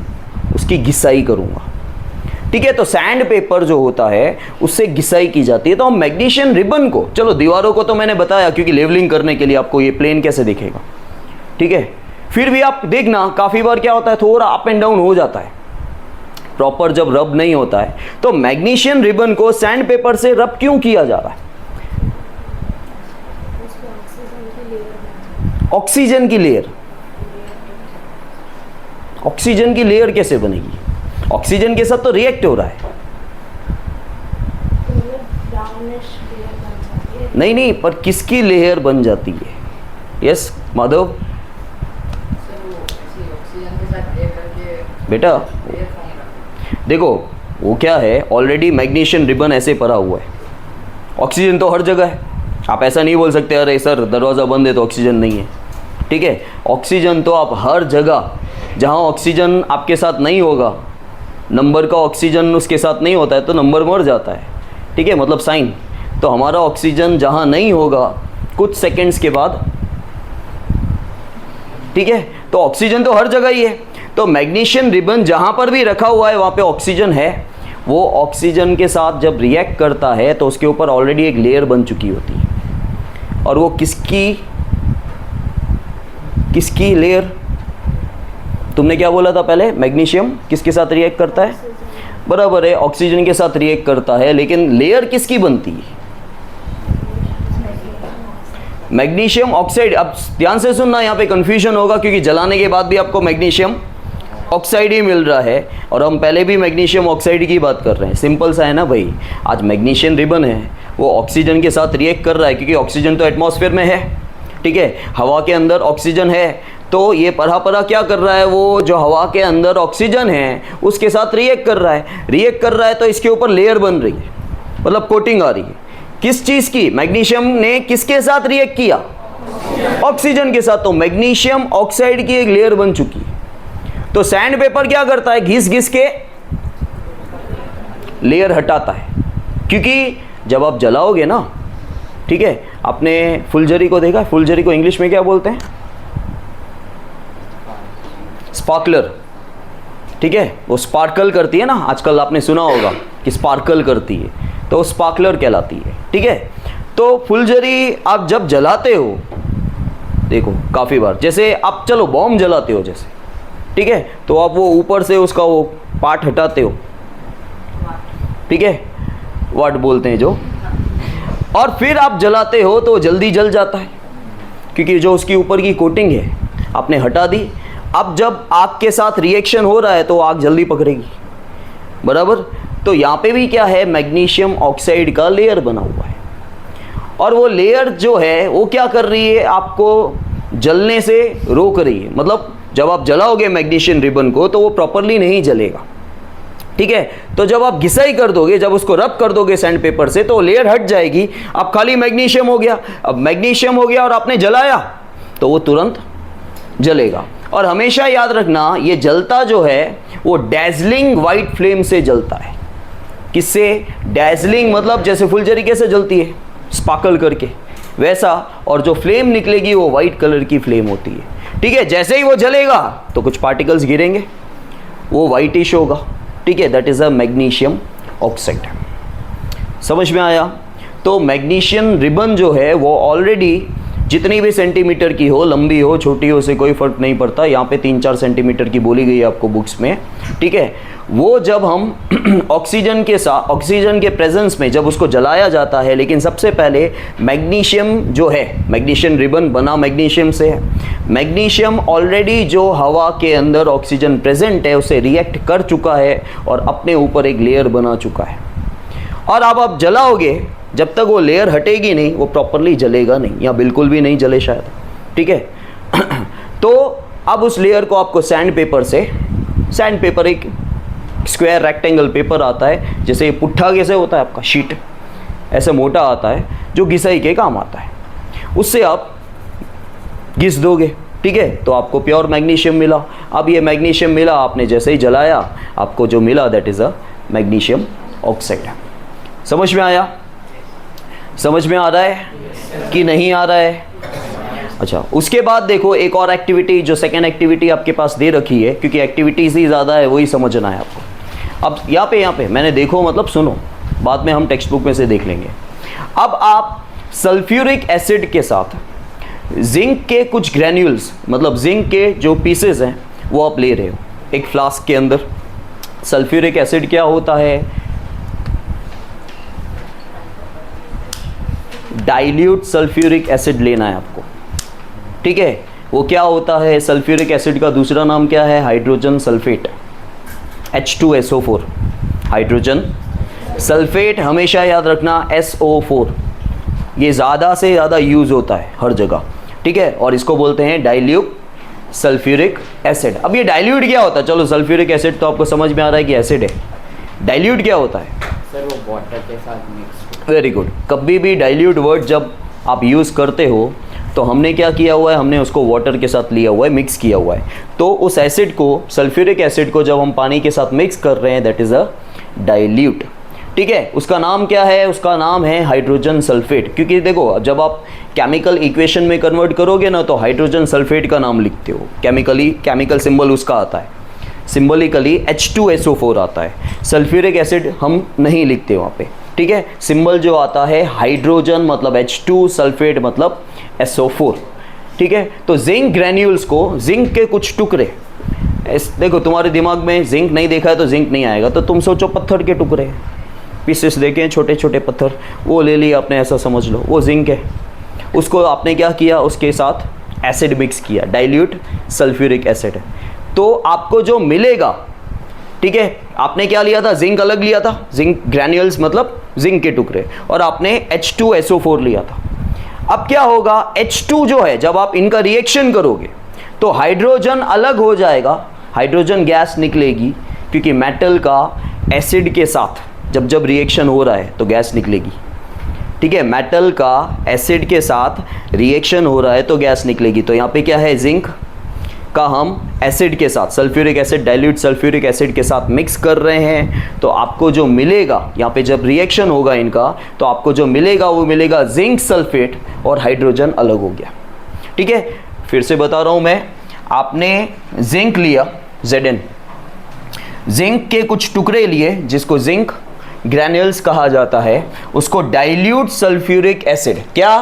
उसकी घिसाई करूँगा, ठीक है। तो सैंड पेपर जो होता है उससे घिसाई की जाती है। तो हम मैग्नीशियम रिबन को, चलो दीवारों को तो मैंने बताया क्योंकि लेवलिंग करने के लिए आपको ये प्लेन कैसे दिखेगा, ठीक है। फिर भी आप देखना काफ़ी बार क्या होता है, थोड़ा अप एंड डाउन हो जाता है, प्रॉपर जब रब नहीं होता है। तो मैग्नीशियम रिबन को सैंड पेपर से रब क्यों किया जा रहा है, ऑक्सीजन की लेयर। ऑक्सीजन की लेयर कैसे बनेगी, ऑक्सीजन के साथ तो रिएक्ट हो रहा है। नहीं नहीं, पर किसकी लेयर बन जाती है, यस माधव बेटा। देखो वो क्या है, ऑलरेडी मैग्नीशियम रिबन ऐसे पड़ा हुआ है, ऑक्सीजन तो हर जगह है। आप ऐसा नहीं बोल सकते अरे सर दरवाज़ा बंद है तो ऑक्सीजन नहीं है, ठीक है। ऑक्सीजन तो आप हर जगह, जहाँ ऑक्सीजन आपके साथ नहीं होगा, नंबर का ऑक्सीजन उसके साथ नहीं होता है तो नंबर मर जाता है, ठीक है, मतलब साइन। तो हमारा ऑक्सीजन जहाँ नहीं होगा कुछ सेकंड्स के बाद, ठीक है, तो ऑक्सीजन तो हर जगह ही है। तो मैग्नीशियम रिबन जहाँ पर भी रखा हुआ है वहाँ पे ऑक्सीजन है, वो ऑक्सीजन के साथ जब रिएक्ट करता है तो उसके ऊपर ऑलरेडी एक लेयर बन चुकी होती है। और वो किसकी लेयर, तुमने क्या बोला था पहले, मैग्नीशियम किसके साथ रिएक्ट करता है, बराबर है, ऑक्सीजन के साथ रिएक्ट करता है, लेकिन लेयर किसकी बनती है, मैग्नीशियम ऑक्साइड। अब ध्यान से सुनना, यहाँ पे कंफ्यूजन होगा क्योंकि जलाने के बाद भी आपको मैग्नीशियम ऑक्साइड ही मिल रहा है, और हम पहले भी मैग्नीशियम ऑक्साइड की बात कर रहे हैं। सिंपल सा है ना भाई, आज मैग्नीशियम रिबन है वो ऑक्सीजन के साथ रिएक्ट कर रहा है, क्योंकि ऑक्सीजन तो एटमॉस्फेयर में है, ठीक है, हवा के अंदर ऑक्सीजन है, तो ये परा क्या कर रहा है, वो जो हवा के अंदर ऑक्सीजन है उसके साथ रिएक्ट कर रहा है, तो इसके ऊपर लेयर बन रही है, मतलब कोटिंग आ रही है। किस चीज़ की, मैग्नीशियम ने किसके साथ रिएक्ट किया, ऑक्सीजन के साथ, तो मैग्नीशियम ऑक्साइड की एक लेयर बन चुकी है। तो सैंड पेपर क्या करता है, घिस घिस के लेयर हटाता है, क्योंकि जब आप जलाओगे ना, ठीक है, आपने फुलझड़ी को देखा, फुलझड़ी को इंग्लिश में क्या बोलते हैं, स्पार्कलर, ठीक है, वो स्पार्कल करती है ना, आजकल आपने सुना होगा कि स्पार्कल करती है, तो स्पार्कलर कहलाती है, ठीक है। तो फुलझड़ी आप जब जलाते हो, देखो काफ़ी बार, जैसे आप चलो बॉम्ब जलाते हो जैसे, ठीक है, तो आप वो ऊपर से उसका वो पार्ट हटाते हो, ठीक है, वाट बोलते हैं जो, और फिर आप जलाते हो तो जल्दी जल जाता है, क्योंकि जो उसकी ऊपर की कोटिंग है आपने हटा दी, अब जब आग के साथ रिएक्शन हो रहा है तो आग जल्दी पकड़ेगी, बराबर। तो यहाँ पे भी क्या है, मैग्नीशियम ऑक्साइड का लेयर बना हुआ है, और वो लेयर जो है वो क्या कर रही है, आपको जलने से रोक रही है। मतलब जब आप जलाओगे मैग्नीशियम रिबन को तो वो प्रॉपरली नहीं जलेगा, ठीक है। तो जब आप घिसाई कर दोगे, जब उसको रब कर दोगे सैंड पेपर से, तो लेयर हट जाएगी, अब खाली मैग्नीशियम हो गया। अब मैग्नीशियम हो गया और आपने जलाया तो वो तुरंत जलेगा। और हमेशा याद रखना, ये जलता जो है वो डैजलिंग वाइट फ्लेम से जलता है। किससे? डैजलिंग मतलब जैसे फुलझड़ी कैसे जलती है, स्पार्कल करके, वैसा। और जो फ्लेम निकलेगी वो वाइट कलर की फ्लेम होती है, ठीक है। जैसे ही वो जलेगा तो कुछ पार्टिकल्स गिरेंगे, वो वाइटिश होगा, ठीक है। That is a magnesium oxide. समझ में आया? तो मैग्नीशियम रिबन जो है वो ऑलरेडी जितनी भी सेंटीमीटर की हो, लंबी हो छोटी हो, से कोई फर्क नहीं पड़ता। यहाँ पे 3-4 सेंटीमीटर की बोली गई है आपको बुक्स में, ठीक है। वो जब हम ऑक्सीजन के साथ, ऑक्सीजन के प्रेजेंस में जब उसको जलाया जाता है, लेकिन सबसे पहले मैग्नीशियम जो है, मैग्नीशियम रिबन बना मैग्नीशियम से है। मैग्नीशियम ऑलरेडी जो हवा के अंदर ऑक्सीजन प्रेजेंट है उसे रिएक्ट कर चुका है और अपने ऊपर एक लेयर बना चुका है। और अब आप जलाओगे, जब तक वो लेयर हटेगी नहीं वो प्रॉपरली जलेगा नहीं, या बिल्कुल भी नहीं जले शायद, ठीक है। तो अब उस लेयर को आपको सैंड पेपर से, सैंड पेपर एक स्क्वायर रेक्टेंगल पेपर आता है, जैसे पुट्ठा कैसे होता है आपका शीट, ऐसे मोटा आता है जो घिसाई के काम आता है, उससे आप घिस दोगे, ठीक है। तो आपको प्योर मैग्नीशियम मिला। अब ये मैग्नीशियम मिला, आपने जैसे ही जलाया आपको जो मिला that is a magnesium oxide. समझ में आया? समझ में आ रहा है कि नहीं आ रहा है? अच्छा, उसके बाद देखो एक और एक्टिविटी, जो सेकेंड एक्टिविटी आपके पास दे रखी है, क्योंकि एक्टिविटीज़ ही ज़्यादा है, वही समझना है आपको। अब यहाँ पे मैंने देखो मतलब सुनो, बाद में हम टेक्स्ट बुक में से देख लेंगे। अब आप सल्फ्यूरिक एसिड के साथ जिंक के कुछ ग्रैन्यूल्स, मतलब जिंक के जो पीसेस हैं वो आप ले रहे हो एक फ्लास्क के अंदर। सल्फ्यूरिक एसिड क्या होता है? डाइल्यूट सल्फ्यूरिक एसिड लेना है आपको, ठीक है। वो क्या होता है? सल्फ्यूरिक एसिड का दूसरा नाम क्या है? Hydrogen sulphate, H2SO4। Hydrogen sulphate हमेशा याद रखना SO4, ये ज़्यादा से ज़्यादा यूज़ होता है हर जगह, ठीक है। और इसको बोलते हैं डाइल्यूट सल्फ्यूरिक एसिड। अब ये डाइल्यूट क्या होता है? चलो सल्फ्यूरिक एसिड तो आपको समझ में आ रहा है कि एसिड है। डाइल्यूट क्या होता है? सर वो वाटर के साथ मिक्स। Very good. कभी भी डाइल्यूट वर्ड जब आप यूज़ करते हो तो हमने क्या किया हुआ है, हमने उसको वाटर के साथ लिया हुआ है, मिक्स किया हुआ है। तो उस एसिड को, सल्फ्यूरिक एसिड को जब हम पानी के साथ मिक्स कर रहे हैं दैट इज़ अ डाइल्यूट, ठीक है। उसका नाम क्या है? उसका नाम है हाइड्रोजन सल्फेट। क्योंकि देखो जब आप केमिकल इक्वेशन में कन्वर्ट करोगे ना तो हाइड्रोजन सल्फेट का नाम लिखते हो, केमिकली केमिकल सिंबल उसका आता है, सिंबलिकली H2SO4 आता है। सल्फ्यूरिक एसिड हम नहीं लिखते वहाँ पे, ठीक है। सिंबल जो आता है हाइड्रोजन मतलब H2, सल्फेट मतलब SO4, ठीक है। तो जिंक ग्रैन्यूल्स को, जिंक के कुछ टुकड़े, देखो तुम्हारे दिमाग में जिंक नहीं देखा है तो जिंक नहीं आएगा, तो तुम सोचो पत्थर के टुकड़े, पीसेस देखें छोटे छोटे पत्थर, वो ले लिया आपने, ऐसा समझ लो वो जिंक है। उसको आपने क्या किया? उसके साथ एसिड मिक्स किया, डाइल्यूट सल्फ्यूरिक एसिड। तो आपको जो मिलेगा, ठीक है, आपने क्या लिया था? जिंक अलग लिया था, जिंक ग्रैन्यूल्स मतलब जिंक के टुकड़े, और आपने H2SO4 लिया था। अब क्या होगा? H2 जो है जब आप इनका रिएक्शन करोगे तो हाइड्रोजन अलग हो जाएगा, हाइड्रोजन गैस निकलेगी, क्योंकि मेटल का एसिड के साथ जब जब रिएक्शन हो रहा है तो गैस निकलेगी, ठीक है। मेटल का एसिड के साथ रिएक्शन हो रहा है तो गैस निकलेगी। तो यहाँ पे क्या है? जिंक का हम एसिड के साथ, sulphuric acid, dilute sulphuric acid के साथ मिक्स कर रहे हैं। तो आपको जो मिलेगा यहाँ पे जब रिएक्शन होगा इनका, तो आपको जो मिलेगा वो मिलेगा जिंक सल्फेट, और हाइड्रोजन अलग हो गया, ठीक है। फिर से बता रहा हूँ मैं, आपने जिंक लिया Zn, जिंक के कुछ टुकड़े लिए जिसको जिंक ग्रैन्यूल्स कहा जाता है, उसको डाइल्यूट सल्फ्यूरिक एसिड, क्या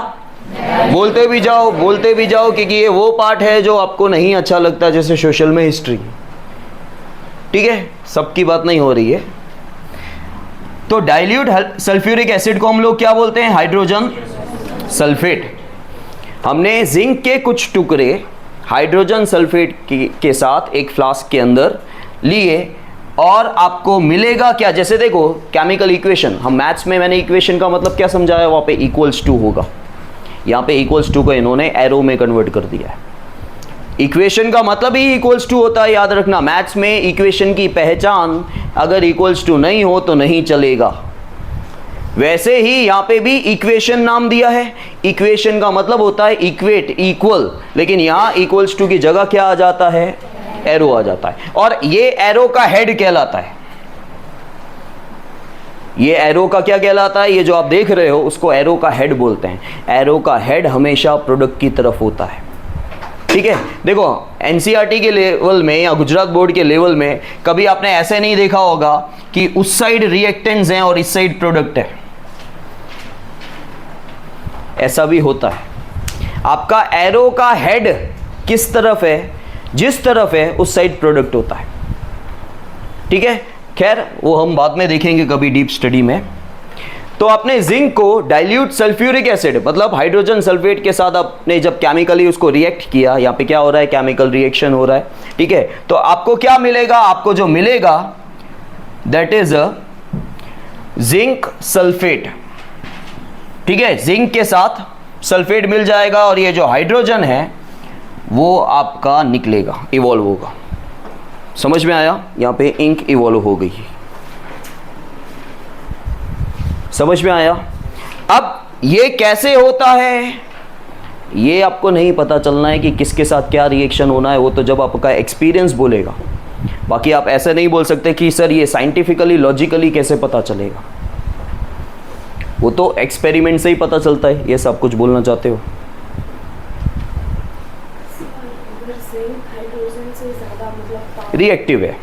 बोलते भी जाओ, बोलते भी जाओ, क्योंकि ये वो पार्ट है जो आपको नहीं अच्छा लगता, जैसे सोशल में हिस्ट्री, ठीक है, सबकी बात नहीं हो रही है। तो डाइल्यूट सल्फ्यूरिक एसिड को हम लोग क्या बोलते हैं? Hydrogen sulphate. हमने जिंक के कुछ टुकड़े हाइड्रोजन सल्फेट के साथ एक फ्लास्क के अंदर लिए और आपको मिलेगा क्या, जैसे देखो केमिकल इक्वेशन, हम मैथ्स में मैंने इक्वेशन का मतलब क्या समझाया, वहाँ पे इक्वल्स टू होगा, यहाँ पे इक्वल्स टू को इन्होंने एरो में कन्वर्ट कर दिया है। इक्वेशन का मतलब ही इक्वल्स टू होता है, याद रखना। मैथ्स में इक्वेशन की पहचान अगर इक्वल्स टू नहीं हो तो नहीं चलेगा। वैसे ही यहाँ पे भी इक्वेशन नाम दिया है, इक्वेशन का मतलब होता है इक्वेट, इक्वल, लेकिन यहाँ इक्वल्स टू की जगह क्या आ जाता है, एरो आ जाता है, और ये एरो का हेड कहलाता है। ये एरो का क्या कहलाता है, ये जो आप देख रहे हो उसको एरो का हेड बोलते हैं। एरो का हेड हमेशा प्रोडक्ट की तरफ होता है, ठीक है। देखो एनसीईआरटी के लेवल में या गुजरात बोर्ड के लेवल में कभी आपने ऐसे नहीं देखा होगा कि उस साइड रिएक्टेंट्स हैं और इस साइड प्रोडक्ट है, ऐसा भी होता है। आपका एरो का हेड किस तरफ है, जिस तरफ है उस साइड प्रोडक्ट होता है, ठीक है। खैर वो हम बाद में देखेंगे कभी डीप स्टडी में। तो आपने जिंक को डाइल्यूट सल्फ्यूरिक एसिड मतलब हाइड्रोजन सल्फेट के साथ आपने जब केमिकली उसको रिएक्ट किया, यहाँ पे क्या हो रहा है, केमिकल रिएक्शन हो रहा है, ठीक है। तो आपको क्या मिलेगा, आपको जो मिलेगा that is a zinc sulphate, ठीक है। जिंक के साथ सल्फेट मिल जाएगा और ये जो हाइड्रोजन है वो आपका निकलेगा, इवॉल्व होगा। समझ में आया, यहाँ पे इंक इवॉल्व हो गई, समझ में आया। अब ये कैसे होता है ये आपको नहीं पता चलना है कि किसके साथ क्या रिएक्शन होना है, वो तो जब आपका एक्सपीरियंस बोलेगा। बाकी आप ऐसे नहीं बोल सकते कि सर ये साइंटिफिकली लॉजिकली कैसे पता चलेगा, वो तो एक्सपेरिमेंट से ही पता चलता है। ये सब कुछ बोलना चाहते हो? रिएक्टिव है,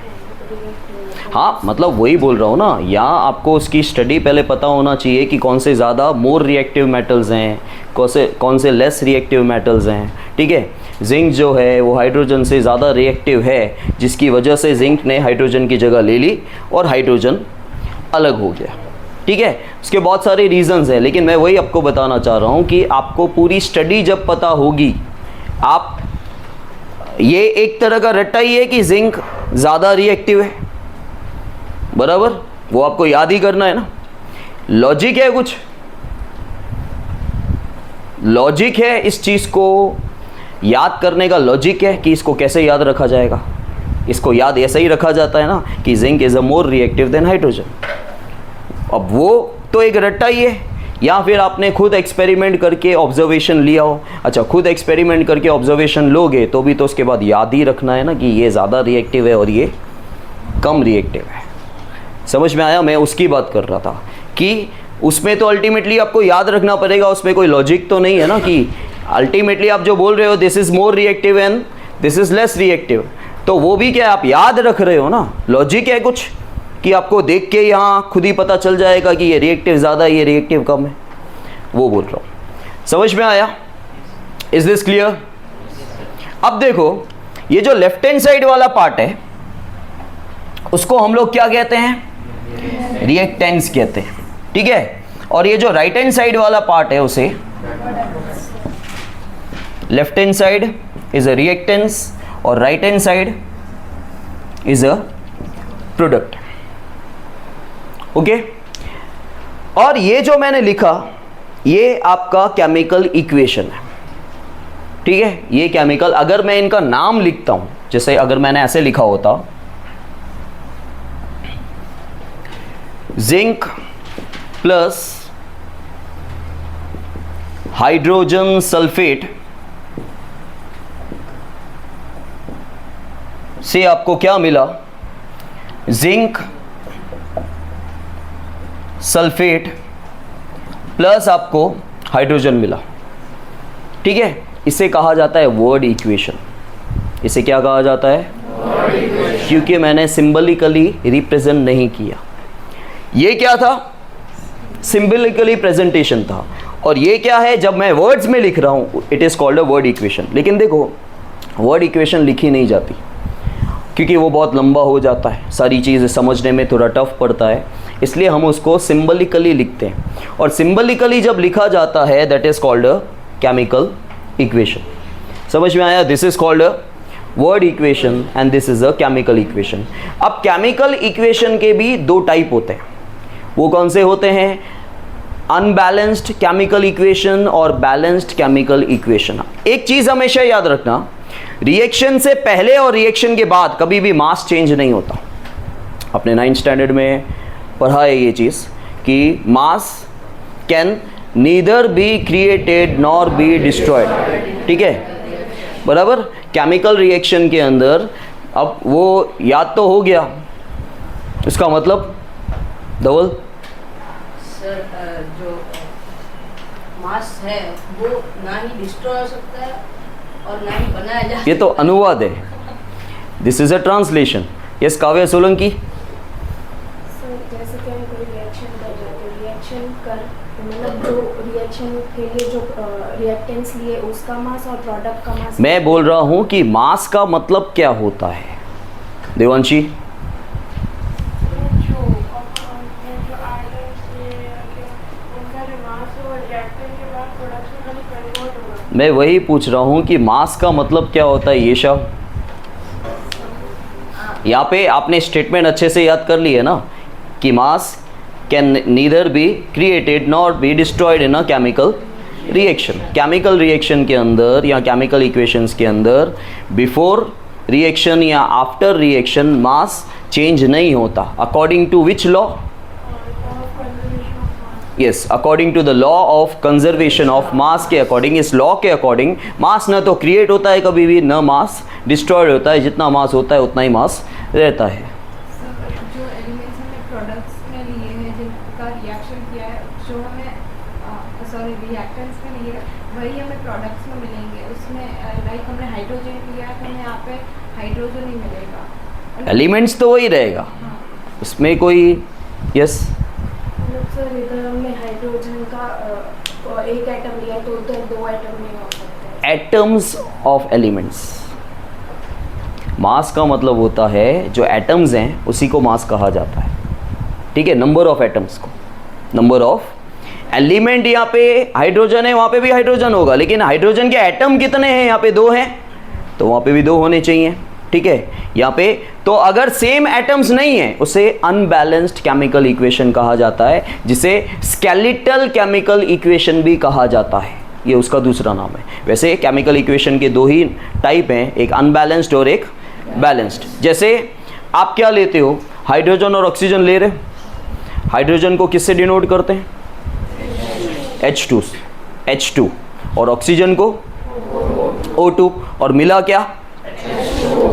हाँ मतलब वही बोल रहा हूँ ना, यहाँ आपको उसकी स्टडी पहले पता होना चाहिए कि कौन से ज़्यादा मोर रिएक्टिव मेटल्स हैं, कौन से लेस रिएक्टिव मेटल्स हैं, ठीक है। जिंक जो है वो हाइड्रोजन से ज़्यादा रिएक्टिव है, जिसकी वजह से जिंक ने हाइड्रोजन की जगह ले ली और हाइड्रोजन अलग हो गया, ठीक है। उसके बहुत सारे रीजंस हैं, लेकिन मैं वही आपको बताना चाह रहा हूँ कि आपको पूरी स्टडी जब पता होगी, आप ये एक तरह का रट्टा ही है कि जिंक ज़्यादा रिएक्टिव है, बराबर, वो आपको याद ही करना है ना। लॉजिक है, कुछ लॉजिक है इस चीज़ को याद करने का, लॉजिक है कि इसको कैसे याद रखा जाएगा। इसको याद ऐसे ही रखा जाता है ना कि zinc is a more reactive than hydrogen. अब वो तो एक रट्टा ही है, या फिर आपने खुद एक्सपेरिमेंट करके ऑब्जर्वेशन लिया हो। अच्छा, खुद एक्सपेरिमेंट करके ऑब्जर्वेशन लोगे तो भी तो उसके बाद याद ही रखना है ना कि ये ज़्यादा रिएक्टिव है और ये कम रिएक्टिव है। समझ में आया? मैं उसकी बात कर रहा था कि उसमें तो अल्टीमेटली आपको याद रखना पड़ेगा, उसमें कोई लॉजिक तो नहीं है ना कि अल्टीमेटली आप जो बोल रहे हो this is more reactive and this is less reactive, तो वो भी क्या आप याद रख रहे हो ना, लॉजिक है कुछ कि आपको देख के यहाँ खुद ही पता चल जाएगा कि ये रिएक्टिव ज़्यादा है, ये रिएक्टिव कम है, वो बोल रहा हूँ। समझ में आया? Is this clear? अब देखो ये जो लेफ्ट हैंड साइड वाला पार्ट है उसको हम लोग क्या कहते हैं? रिएक्टेंस कहते हैं, ठीक है। और ये जो राइट हैंड साइड वाला पार्ट है उसे left hand side is a reactance और right hand side is a product, okay. और ये जो मैंने लिखा ये आपका केमिकल इक्वेशन है, ठीक है। ये केमिकल, अगर मैं इनका नाम लिखता हूं, जैसे अगर मैंने ऐसे लिखा होता जिंक प्लस हाइड्रोजन सल्फेट से आपको क्या मिला? जिंक सल्फेट प्लस आपको हाइड्रोजन मिला, ठीक है। इसे कहा जाता है वर्ड इक्वेशन। इसे क्या कहा जाता है? क्योंकि मैंने सिंबलिकली रिप्रेजेंट नहीं किया। ये क्या था? सिंबलिकली प्रेजेंटेशन था। और ये क्या है? जब मैं वर्ड्स में लिख रहा हूँ it is called a word equation. लेकिन देखो वर्ड इक्वेशन लिखी नहीं जाती क्योंकि वो बहुत लंबा हो जाता है, सारी चीज़ें समझने में थोड़ा टफ पड़ता है, इसलिए हम उसको सिंबलिकली लिखते हैं। और सिंबलिकली जब लिखा जाता है that is called a chemical equation. समझ में आया? This is called a word equation and this is a chemical equation. अब केमिकल इक्वेशन के भी दो टाइप होते हैं। वो कौन से होते हैं? अनबैलेंस्ड केमिकल इक्वेशन और बैलेंस्ड केमिकल इक्वेशन। एक चीज हमेशा याद रखना, रिएक्शन से पहले और रिएक्शन के बाद कभी भी मास चेंज नहीं होता। अपने 9th स्टैंडर्ड में पढ़ा है ये चीज कि mass can neither be created nor be destroyed. ठीक है, बराबर। केमिकल रिएक्शन के अंदर अब वो याद तो हो गया, इसका मतलब धवल सर जो मास है वो ना ही डिस्ट्रॉय हो सकता है और ना ही बनाया जा सकता ये तो अनुवाद है, this is a translation. Yes काव्य सोलंकी। सर जैसे कि हम कोई रिएक्शन कर रहे हैं, रिएक्शन कर मतलब जो रिएक्शन के लिए जो रिएक्टेंट्स लिए उसका मास और प्रोडक्ट का मास। मैं बोल रहा हूं कि मास का मतलब क्या होता है देवांशी? मैं वही पूछ रहा हूं कि मास का मतलब क्या होता है। ये शव यहाँ पे आपने स्टेटमेंट अच्छे से याद कर ली है ना कि mass can neither be created not be destroyed in a chemical reaction. Chemical reaction के अंदर या केमिकल इक्वेशंस के अंदर बिफोर रिएक्शन या आफ्टर रिएक्शन मास चेंज नहीं होता। According to which law? Yes, according to the law of conservation of mass के according. इस लॉ के अकॉर्डिंग मास न तो क्रिएट होता है कभी भी, न मास डिस्ट्रॉयड होता है। जितना मास होता है उतना ही मास रहता है। जो एलिमेंट्स हमने प्रोडक्ट्स में लिए हैं जिनका रिएक्शन किया है, जो हमें रिएक्टेंट्स में लिए वही हमें प्रोडक्ट्स में मिलेंगे। उसमें लाइक हमने हाइड्रोजन लिया है तो हमें यहाँ पे हाइड्रोजन ही मिलेगा। एलिमेंट्स तो वही रहेगा, उसमें कोई यस मतलब सर इधर हमने हाइड्रोजन का एक एटम लिया तो उधर दो एटम नहीं हो सकते। Atoms of elements. मास का मतलब होता है जो एटम्स हैं उसी को मास कहा जाता है। ठीक है, नंबर ऑफ एटम्स को, नंबर ऑफ एलिमेंट। यहाँ पे हाइड्रोजन है, वहाँ पे भी हाइड्रोजन होगा, लेकिन हाइड्रोजन के एटम कितने हैं? यहाँ पे 2 हैं तो वहाँ पे भी 2 होने चाहिए। ठीक है, यहाँ पे तो अगर सेम एटम्स नहीं है उसे अनबैलेंस्ड केमिकल इक्वेशन कहा जाता है, जिसे स्केलेटल केमिकल इक्वेशन भी कहा जाता है। ये उसका दूसरा नाम है। वैसे केमिकल इक्वेशन के 2 ही टाइप हैं, एक अनबैलेंस्ड और एक बैलेंस्ड। जैसे आप क्या लेते हो? हाइड्रोजन और ऑक्सीजन ले रहे। हाइड्रोजन को किससे डिनोट करते हैं? H2 और ऑक्सीजन को O2 और मिला क्या?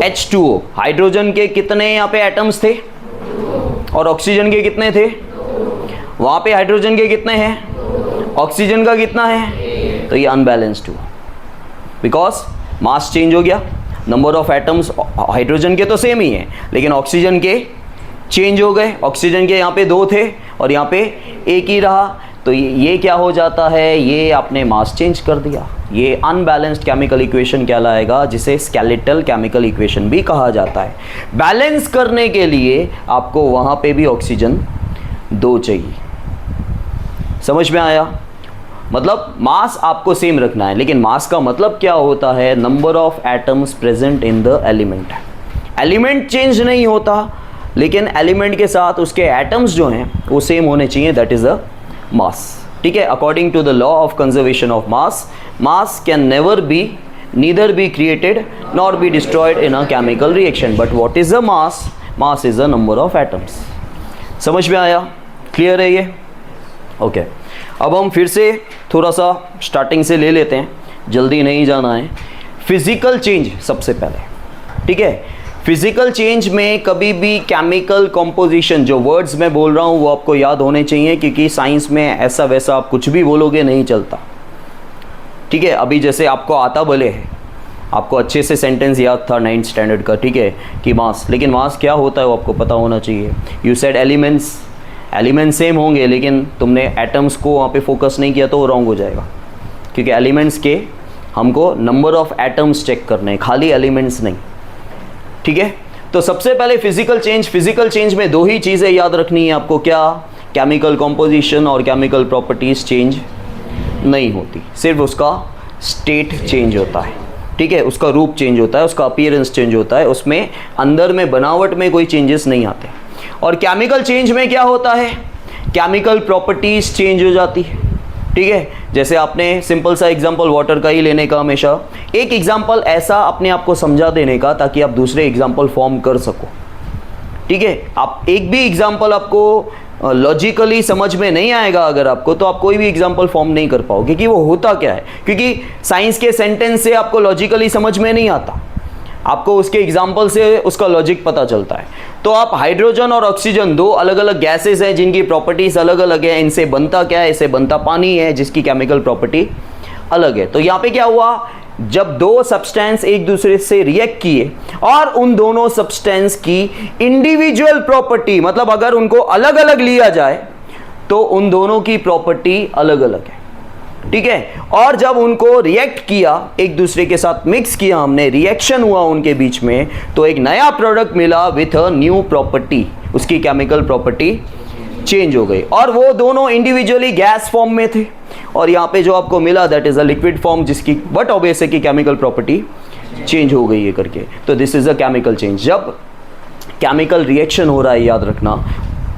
H2O। हाइड्रोजन के कितने यहाँ पे एटम्स थे और ऑक्सीजन के कितने थे? वहाँ पे हाइड्रोजन के कितने हैं, ऑक्सीजन का कितना है? तो ये अनबैलेंस्ड हुआ बिकॉज मास चेंज हो गया। नंबर ऑफ एटम्स हाइड्रोजन के तो सेम ही हैं, लेकिन ऑक्सीजन के चेंज हो गए। ऑक्सीजन के यहाँ पे 2 थे और यहाँ पे 1 ही रहा। तो ये क्या हो जाता है? ये आपने मास चेंज कर दिया। ये अनबैलेंस्ड केमिकल इक्वेशन कहलाएगा, जिसे स्केलेटल केमिकल इक्वेशन भी कहा जाता है। बैलेंस करने के लिए आपको वहाँ पे भी ऑक्सीजन 2 चाहिए। समझ में आया? मतलब मास आपको सेम रखना है, लेकिन मास का मतलब क्या होता है? Number of atoms present in the element. Element change नहीं होता, लेकिन एलिमेंट के साथ उसके एटम्स जो हैं वो सेम होने चाहिए। That is a mass. ठीक है, according to the law of conservation of mass, mass can never be neither be created nor be destroyed in a chemical reaction. But what is a mass? Mass is a number of atoms. समझ में आया? Clear है ये? Okay, अब हम फिर से थोड़ा सा स्टार्टिंग से ले लेते हैं, जल्दी नहीं जाना है। फिजिकल चेंज सबसे पहले। ठीक है, फिजिकल चेंज में कभी भी केमिकल कॉम्पोजिशन, जो वर्ड्स मैं बोल रहा हूँ वो आपको याद होने चाहिए, क्योंकि साइंस में ऐसा वैसा आप कुछ भी बोलोगे नहीं चलता। ठीक है, अभी जैसे आपको आता भले है, आपको अच्छे से सेंटेंस याद था 9th स्टैंडर्ड का, ठीक है, कि मास, लेकिन मास क्या होता है वो आपको पता होना चाहिए। You said elements, elements same होंगे, लेकिन तुमने एटम्स को वहाँ पे फोकस नहीं किया तो वो रॉन्ग हो जाएगा, क्योंकि एलिमेंट्स के हमको नंबर ऑफ एटम्स चेक करने हैं, खाली एलिमेंट्स नहीं। ठीक है, तो सबसे पहले फिजिकल चेंज में 2 ही चीज़ें याद रखनी है आपको। क्या? केमिकल कॉम्पोजिशन और केमिकल प्रॉपर्टीज चेंज नहीं होती, सिर्फ उसका स्टेट चेंज होता है। ठीक है, उसका रूप चेंज होता है, उसका अपीयरेंस चेंज होता है, उसमें अंदर में बनावट में कोई चेंजेस नहीं आते। और केमिकल चेंज में क्या होता है, केमिकल प्रॉपर्टीज चेंज हो जाती है। ठीक है, जैसे आपने सिंपल सा एग्जांपल वाटर का ही लेने का, हमेशा एक एग्जांपल ऐसा अपने आप को समझा देने का ताकि आप दूसरे एग्जांपल फॉर्म कर सको। ठीक है, आप एक भी एग्जांपल आपको लॉजिकली समझ में नहीं आएगा अगर आपको, तो आप कोई भी एग्जांपल फॉर्म नहीं कर पाओगे कि वो होता क्या है, क्योंकि साइंस के सेंटेंस से आपको लॉजिकली समझ में नहीं आता, आपको उसके एग्जाम्पल से उसका लॉजिक पता चलता है। तो आप हाइड्रोजन और ऑक्सीजन दो अलग अलग गैसेस हैं जिनकी प्रॉपर्टीज अलग अलग है, इनसे बनता क्या है, इससे बनता पानी है जिसकी केमिकल प्रॉपर्टी अलग है। तो यहाँ पे क्या हुआ, जब दो सब्सटेंस एक दूसरे से रिएक्ट किए और उन दोनों सब्सटेंस की इंडिविजुअल प्रॉपर्टी, मतलब अगर उनको अलग अलग लिया जाए तो उन दोनों की प्रॉपर्टी अलग अलग है। ठीक है, और जब उनको रिएक्ट किया, एक दूसरे के साथ मिक्स किया हमने, रिएक्शन हुआ उनके बीच में, तो एक नया प्रोडक्ट मिला विथ अ न्यू प्रॉपर्टी, उसकी केमिकल प्रॉपर्टी चेंज हो गई। और वो दोनों इंडिविजुअली गैस फॉर्म में थे, और यहाँ पे जो आपको मिला that is a liquid form, जिसकी बट ऑब्वियस है कि केमिकल प्रॉपर्टी चेंज हो गई है करके। तो this is a chemical change. जब केमिकल रिएक्शन हो रहा है, याद रखना,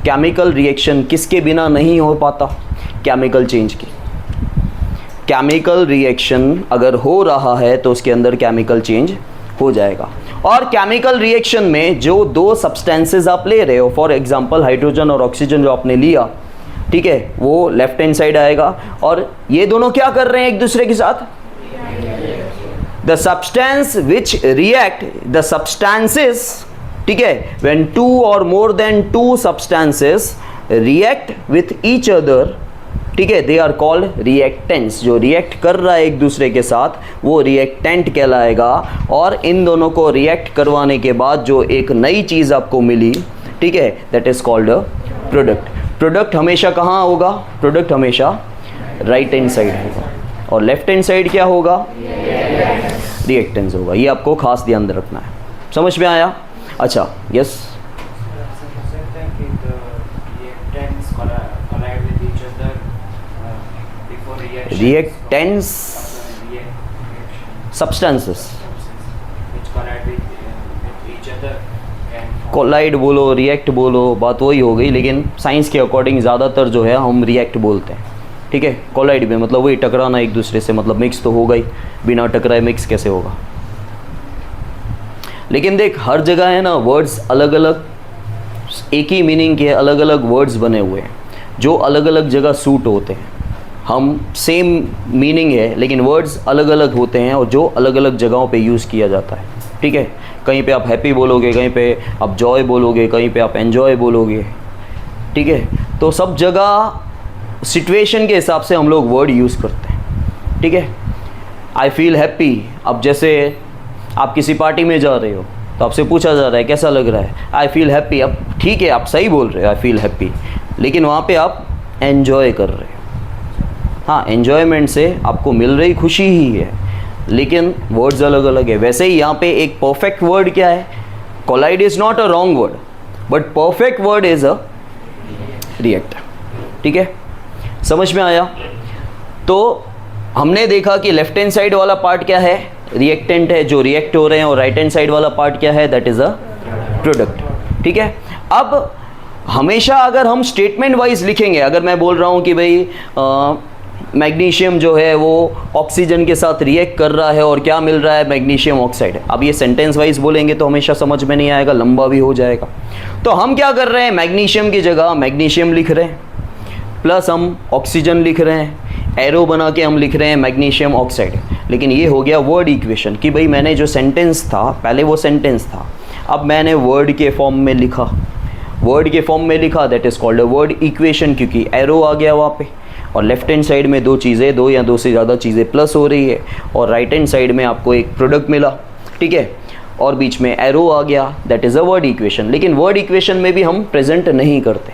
केमिकल रिएक्शन किसके बिना नहीं हो पाता, केमिकल चेंज की। केमिकल रिएक्शन अगर हो रहा है तो उसके अंदर केमिकल चेंज हो जाएगा। और केमिकल रिएक्शन में जो दो सब्सटेंसेस आप ले रहे हो, फॉर एग्जांपल हाइड्रोजन और ऑक्सीजन जो आपने लिया, ठीक है, वो लेफ्ट हैंड साइड आएगा, और ये दोनों क्या कर रहे हैं एक दूसरे के साथ, the substance which react, the substances, ठीक है, व्हेन टू और more than to substances react with each other, ठीक है, दे आर कॉल्ड रिएक्टेंट्स। जो रिएक्ट कर रहा है एक दूसरे के साथ वो रिएक्टेंट कहलाएगा। और इन दोनों को रिएक्ट करवाने के बाद जो एक नई चीज़ आपको मिली, ठीक है, that is called a product. Product हमेशा कहाँ होगा, प्रोडक्ट हमेशा राइट हैंड साइड होगा, और लेफ्ट हैंड साइड क्या होगा, रिएक्टेंस होगा। ये आपको खास ध्यान रखना है। समझ में आया? अच्छा, यस। Reactants, substances, कोलाइड बोलो, रिएक्ट बोलो, बात वही हो गई, लेकिन साइंस के अकॉर्डिंग ज़्यादातर जो है हम रिएक्ट बोलते हैं। ठीक है, कोलाइड में मतलब वही टकराना एक दूसरे से, मतलब मिक्स तो होगा ही, बिना टकराए मिक्स कैसे होगा। लेकिन देख, हर जगह है ना वर्ड्स अलग अलग, एक ही मीनिंग के अलग अलग वर्ड्स बने हुए हैं जो अलग अलग जगह सूट होते हैं। हम सेम मीनिंग है लेकिन वर्ड्स अलग अलग होते हैं और जो अलग अलग जगहों पे यूज़ किया जाता है। ठीक है, कहीं पे आप हैप्पी बोलोगे, कहीं पे आप जॉय बोलोगे, कहीं पे आप एन्जॉय बोलोगे। ठीक है, तो सब जगह सिचुएशन के हिसाब से हम लोग वर्ड यूज़ करते हैं। ठीक है, आई फील हैप्पी, अब जैसे आप किसी पार्टी में जा रहे हो तो आपसे पूछा जा रहा है कैसा लग रहा है, आई फील हैप्पी। अब ठीक है, आप सही बोल रहे हो, आई फील हैप्पी, लेकिन वहाँ पे आप एन्जॉय कर रहे हो। हाँ, एन्जॉयमेंट से आपको मिल रही खुशी ही है, लेकिन वर्ड्स अलग अलग है। वैसे ही यहाँ पे एक परफेक्ट वर्ड क्या है, collide is not a wrong word, but perfect word is a react. ठीक है, समझ में आया? तो हमने देखा कि लेफ्ट हैंड साइड वाला पार्ट क्या है, रिएक्टेंट है जो रिएक्ट हो रहे हैं, और राइट हैंड साइड वाला पार्ट क्या है, दैट इज़ अ प्रोडक्ट। ठीक है, अब हमेशा अगर हम स्टेटमेंट वाइज लिखेंगे, अगर मैं बोल रहा हूँ कि भाई मैग्नीशियम जो है वो ऑक्सीजन के साथ रिएक्ट कर रहा है और क्या मिल रहा है, मैग्नीशियम ऑक्साइड। अब ये सेंटेंस वाइज बोलेंगे तो हमेशा समझ में नहीं आएगा, लंबा भी हो जाएगा। तो हम क्या कर रहे हैं, मैग्नीशियम की जगह मैग्नीशियम लिख रहे हैं, प्लस हम ऑक्सीजन लिख रहे हैं, एरो बना के हम लिख रहे हैं मैग्नीशियम ऑक्साइड। लेकिन ये हो गया वर्ड इक्वेशन कि भाई मैंने जो सेंटेंस था पहले वो सेंटेंस था, अब मैंने वर्ड के फॉर्म में लिखा, वर्ड के फॉर्म में लिखा, that is called a word equation, क्योंकि एरो आ गया वहाँ पे, और लेफ्ट हैंड साइड में दो चीज़ें, दो या दो से ज़्यादा चीज़ें प्लस हो रही है, और राइट हैंड साइड में आपको एक प्रोडक्ट मिला। ठीक है, और बीच में एरो आ गया, that is a word equation. लेकिन वर्ड इक्वेशन में भी हम प्रेजेंट नहीं करते,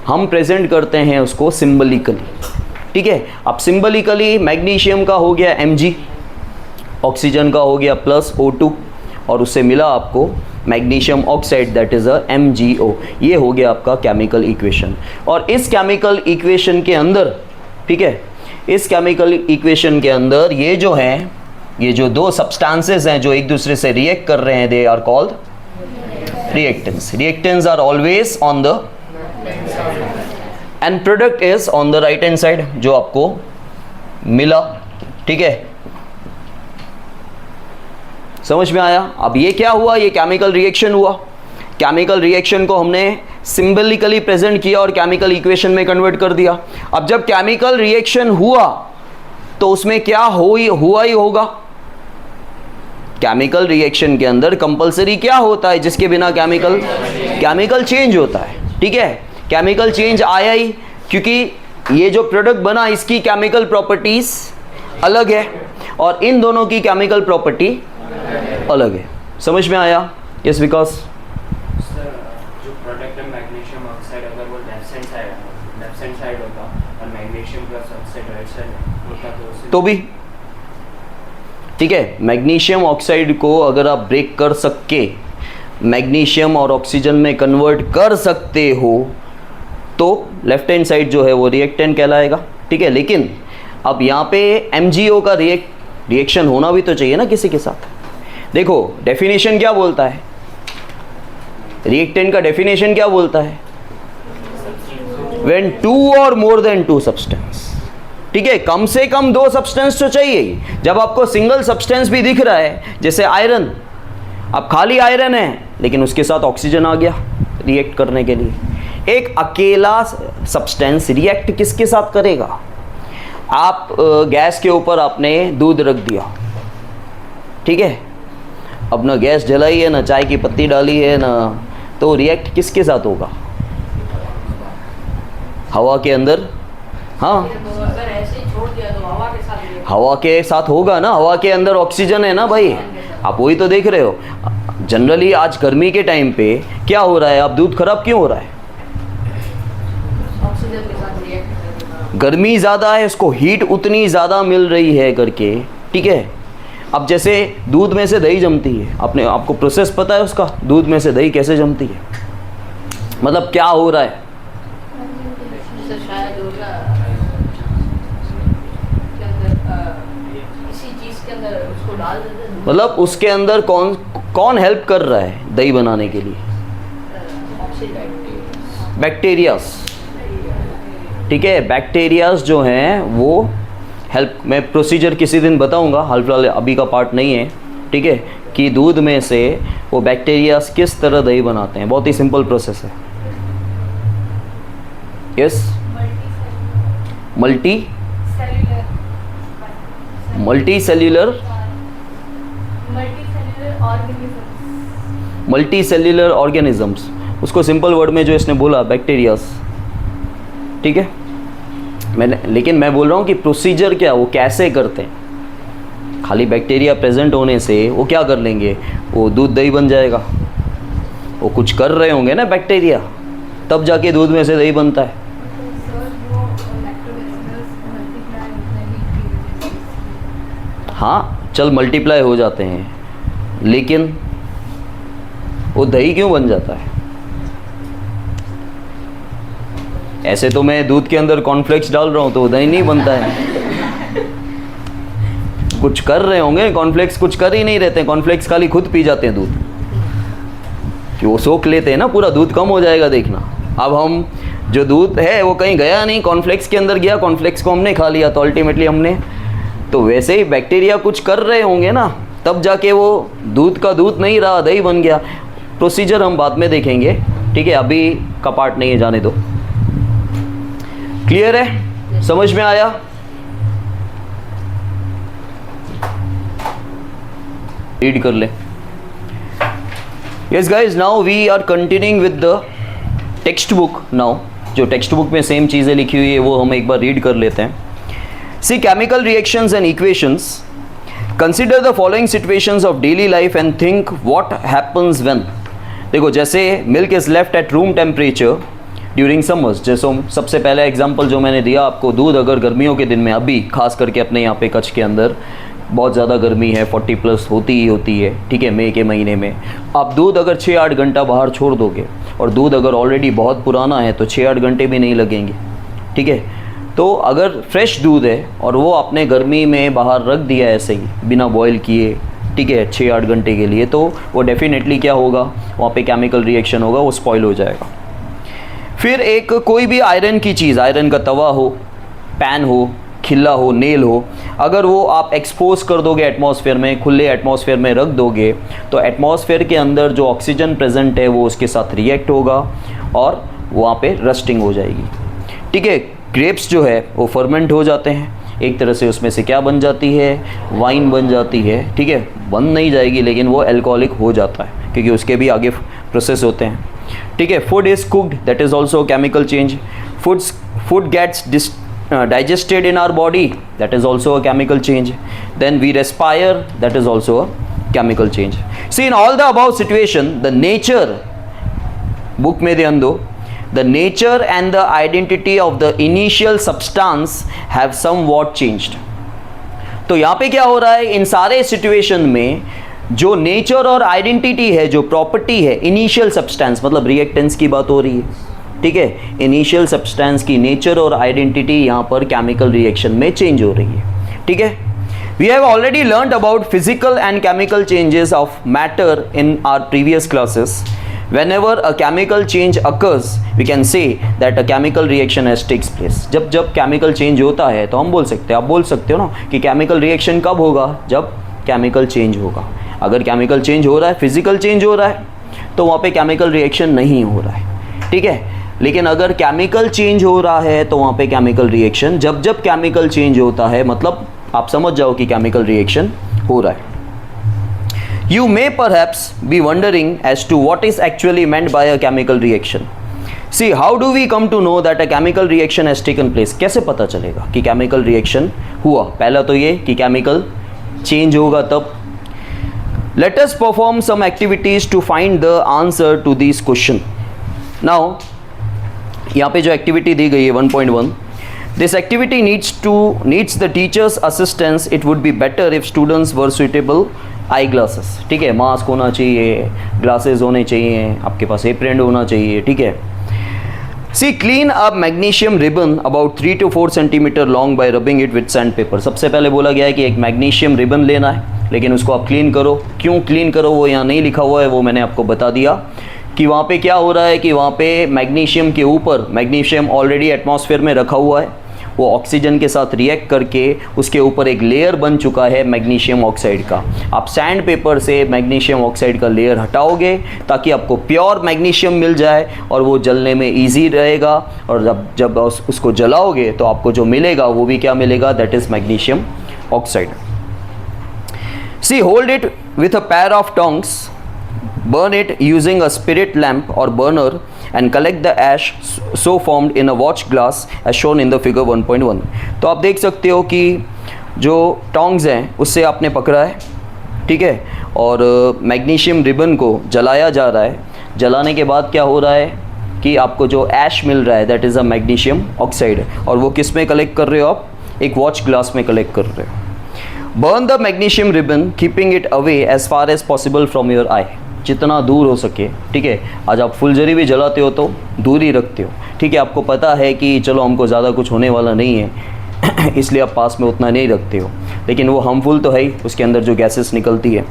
हम प्रेजेंट करते हैं उसको सिम्बलिकली। ठीक है, अब सिम्बलिकली मैग्नीशियम का हो गया Mg, ऑक्सीजन का हो गया प्लस O2, और उससे मिला आपको magnesium oxide, that is a MgO। ये हो गया आपका केमिकल इक्वेशन। और इस केमिकल इक्वेशन के अंदर, ठीक है, इस केमिकल इक्वेशन के अंदर ये जो है ये जो दो सब्सटेंसेस हैं जो एक दूसरे से रिएक्ट कर रहे हैं, they are called reactants. Reactants are always on the end product is on the right hand side, जो आपको मिला. ठीक है, समझ में आया? अब ये क्या हुआ? ये केमिकल रिएक्शन हुआ. केमिकल रिएक्शन को हमने सिंबलिकली प्रेजेंट किया और केमिकल इक्वेशन में कन्वर्ट कर दिया. अब जब केमिकल रिएक्शन हुआ तो उसमें क्या हुआ ही होगा. केमिकल रिएक्शन के अंदर कंपलसरी क्या होता है जिसके बिना केमिकल चेंज होता है. ठीक है, केमिकल चेंज आया ही क्योंकि ये जो प्रोडक्ट बना इसकी केमिकल प्रॉपर्टीज अलग है और इन दोनों की केमिकल प्रॉपर्टी अलग है. समझ में आया? यस विकास. सर जो प्रोडक्ट है मैग्नीशियम ऑक्साइड, अगर वो लेफ्ट हैंड साइड होता और magnesium plus oxide right side होता तो भी ठीक है. मैग्नीशियम ऑक्साइड को अगर आप ब्रेक कर सके, मैग्नीशियम और ऑक्सीजन में कन्वर्ट कर सकते हो तो लेफ्ट हैंड साइड जो है वो रिएक्टेंट कहलाएगा. ठीक है, लेकिन अब यहाँ पे MgO का रिएक्शन होना भी तो चाहिए ना किसी के साथ. देखो डेफिनेशन क्या बोलता है, रिएक्टेंट का डेफिनेशन क्या बोलता है? व्हेन 2 और मोर देन 2 सब्सटेंस. ठीक है, कम से कम 2 सब्सटेंस तो चाहिए ही. जब आपको सिंगल सब्सटेंस भी दिख रहा है, जैसे आयरन, अब खाली आयरन है लेकिन उसके साथ ऑक्सीजन आ गया रिएक्ट करने के लिए. एक अकेला सब्सटेंस रिएक्ट किसके साथ करेगा? आप गैस के ऊपर आपने दूध रख दिया. ठीक है, अब ना गैस जलाई है, ना चाय की पत्ती डाली है, ना, तो रिएक्ट किसके साथ होगा? हवा के अंदर. हाँ, अगर ऐसे ही छोड़ दिया तो हवा के साथ react हवा के साथ होगा ना. हवा के अंदर ऑक्सीजन है ना भाई, आप वही तो देख रहे हो. जनरली आज गर्मी के टाइम पे क्या हो रहा है? अब दूध खराब क्यों हो रहा है? ऑक्सीजन के साथ रिएक्ट करेगा. गर्मी ज़्यादा है, उसको हीट उतनी ज़्यादा मिल रही है करके. ठीक है, अब जैसे दूध में से दही जमती है, आपको प्रोसेस पता है उसका, दूध में से दही कैसे जमती है? मतलब क्या हो रहा है? इससे शायद होगा के अंदर किसी चीज़ के अंदर उसको डाल देते हैं. मतलब उसके अंदर कौन हेल्प कर रहा है दही बनाने के लिए? बैक्टीरियाज. ठीक है, बैक्टीरियाज जो हैं वो हेल्प. मैं प्रोसीजर किसी दिन बताऊंगा, हाल फिलहाल अभी का पार्ट नहीं है. ठीक है, कि दूध में से वो बैक्टीरियाज किस तरह दही बनाते हैं. बहुत ही सिंपल प्रोसेस है. Yes, multi cellular organisms. उसको सिंपल वर्ड में जो इसने बोला बैक्टीरियाज. ठीक है, लेकिन मैं बोल रहा हूँ कि प्रोसीजर क्या, वो कैसे करते हैं. खाली बैक्टीरिया प्रेजेंट होने से वो क्या कर लेंगे? वो दूध दही बन जाएगा. वो कुछ कर रहे होंगे ना बैक्टीरिया, तब जाके दूध में से दही बनता है. हाँ, चल मल्टीप्लाई हो जाते हैं, लेकिन वो दही क्यों बन जाता है? ऐसे तो मैं दूध के अंदर कॉर्नफ्लेक्स डाल रहा हूँ तो दही नहीं बनता है. कुछ कर रहे होंगे. कॉर्नफ्लेक्स कुछ कर ही नहीं रहते हैं. कॉर्नफ्लेक्स खाली खुद पी जाते हैं दूध, कि वो सोख लेते हैं ना, पूरा दूध कम हो जाएगा देखना. अब हम जो दूध है वो कहीं गया नहीं, कॉर्नफ्लेक्स के अंदर गया, कॉर्नफ्लेक्स को हमने खा लिया, तो अल्टीमेटली हमने, तो वैसे ही बैक्टीरिया कुछ कर रहे होंगे ना, तब जाके वो दूध का दूध नहीं रहा, दही बन गया. प्रोसीजर हम बाद में देखेंगे. ठीक है, अभी का पार्ट नहीं है, जाने दो. क्लियर है? समझ में आया? रीड कर ले. Yes guys, now we are continuing with the text book. Now जो टेक्स्ट बुक में सेम चीज़ें लिखी हुई है वो हम एक बार रीड कर लेते हैं. See chemical reactions and equations. Consider the following situations of daily life and think what happens when. देखो, जैसे milk is left at room temperature during summers. जैसे सबसे पहला एग्जांपल जो मैंने दिया आपको, दूध अगर गर्मियों के दिन में, अभी खास करके अपने यहाँ पे कच्छ के अंदर बहुत ज़्यादा गर्मी है, 40+ होती ही होती है. ठीक है, मई के महीने में आप दूध अगर 6-8 घंटा बाहर छोड़ दोगे, और दूध अगर ऑलरेडी बहुत पुराना है तो 6-8 घंटे भी नहीं लगेंगे. ठीक है, तो अगर फ्रेश दूध है और वो आपने गर्मी में बाहर रख दिया ऐसे ही बिना बॉईल किए, ठीक है, 6-8 घंटे के लिए, तो वो डेफिनेटली क्या होगा, वहाँ पे केमिकल रिएक्शन होगा, वो स्पॉइल हो जाएगा। फिर एक कोई भी आयरन की चीज़, आयरन का तवा हो, पैन हो, खिल्ला हो, नेल हो, अगर वो आप एक्सपोज कर दोगे एटमॉस्फेयर में, खुले एटमॉस्फेयर में रख दोगे, तो एटमॉस्फेयर के अंदर जो ऑक्सीजन प्रेजेंट है वो उसके साथ रिएक्ट होगा और वहाँ पे रस्टिंग हो जाएगी, ठीक है। ग्रेप्स जो है वो फर्मेंट हो जाते हैं, एक तरह से उसमें से क्या बन जाती है, वाइन बन जाती है, ठीक है। बन नहीं जाएगी लेकिन वो अल्कोहलिक हो जाता है क्योंकि उसके भी आगे प्रोसेस होते हैं, ठीक है। Food is cooked, that is also chemical change. Food gets digested in our body, that is also a chemical change. Then we respire, that is also a chemical change. See, in all the above situation, the nature, book में ध्यान दो, the nature and the identity of the initial substance have somewhat changed. तो यहाँ पे क्या हो रहा है, इन सारे सिचुएशन में जो नेचर और आइडेंटिटी है, जो प्रॉपर्टी है, इनिशियल सब्सटेंस मतलब रिएक्टेंस की बात हो रही है, ठीक है। इनिशियल सब्सटेंस की नेचर और आइडेंटिटी यहाँ पर केमिकल रिएक्शन में चेंज हो रही है, ठीक है। We have already learned about physical and chemical changes of matter in our previous classes. Whenever a chemical change occurs, we can say that a chemical reaction has takes place. जब chemical change होता है तो हम बोल सकते हैं, आप बोल सकते हो ना कि केमिकल रिएक्शन कब होगा, जब केमिकल चेंज होगा। अगर केमिकल चेंज हो रहा है, फिजिकल चेंज हो रहा है, तो वहाँ पे केमिकल रिएक्शन नहीं हो रहा है, ठीक है। लेकिन अगर केमिकल चेंज हो रहा है तो वहाँ पे केमिकल रिएक्शन, जब केमिकल चेंज होता है मतलब आप समझ जाओ कि केमिकल रिएक्शन हो रहा है। You may perhaps be wondering as to what is actually meant by a chemical reaction. See, how do we come to know that a chemical reaction has taken place? कैसे पता चलेगा कि chemical reaction हुआ? पहला तो ये कि chemical change होगा तब। Let us perform some activities to find the answer to these question. Now, यहाँ पे जो एक्टिविटी दी गई है 1.1, this activity needs the teacher's assistance. It would be better if students were suitable eye glasses, ठीक है। Mask होना चाहिए, glasses होने चाहिए, आपके पास एप्रन होना चाहिए, ठीक है। See, clean up magnesium ribbon about 3 to 4 centimetre long by rubbing it with sand paper. सबसे पहले बोला गया है कि एक मैग्नीशियम रिबन लेना है, लेकिन उसको आप क्लीन करो। क्यों क्लीन करो वो यहाँ नहीं लिखा हुआ है, वो मैंने आपको बता दिया कि वहाँ पे क्या हो रहा है कि वहाँ पे मैग्नीशियम के ऊपर, मैग्नीशियम ऑलरेडी एटमॉस्फेयर में रखा हुआ है, वो ऑक्सीजन के साथ रिएक्ट करके उसके ऊपर एक लेयर बन चुका है मैग्नीशियम ऑक्साइड का। आप सैंड पेपर से मैग्नीशियम ऑक्साइड का लेयर हटाओगे ताकि आपको प्योर मैग्नीशियम मिल जाए और वो जलने में इजी रहेगा, और जब उसको जलाओगे तो आपको जो मिलेगा वो भी क्या मिलेगा, that is magnesium oxide. See, hold it with a pair of tongs, burn it using a spirit lamp or burner and collect the ash so formed in a watch glass as shown in the figure 1.1. तो आप देख सकते हो कि जो tongs हैं उससे आपने पकड़ा है, ठीक है, और मैग्नीशियम रिबन को जलाया जा रहा है। जलाने के बाद क्या हो रहा है कि आपको जो ऐश मिल रहा है that is a magnesium oxide, और वो किस में कलेक्ट कर रहे हो आप, एक वॉच ग्लास में कलेक्ट कर रहे हो। Burn the magnesium ribbon keeping it away as far as possible from your eye, जितना दूर हो सके, ठीक है। आज आप फुलझड़ी भी जलाते हो तो दूर ही रखते हो, ठीक है। आपको पता है कि चलो हमको ज़्यादा कुछ होने वाला नहीं है इसलिए आप पास में उतना नहीं रखते हो, लेकिन वो हार्मफुल तो है ही, उसके अंदर जो गैसेस निकलती है।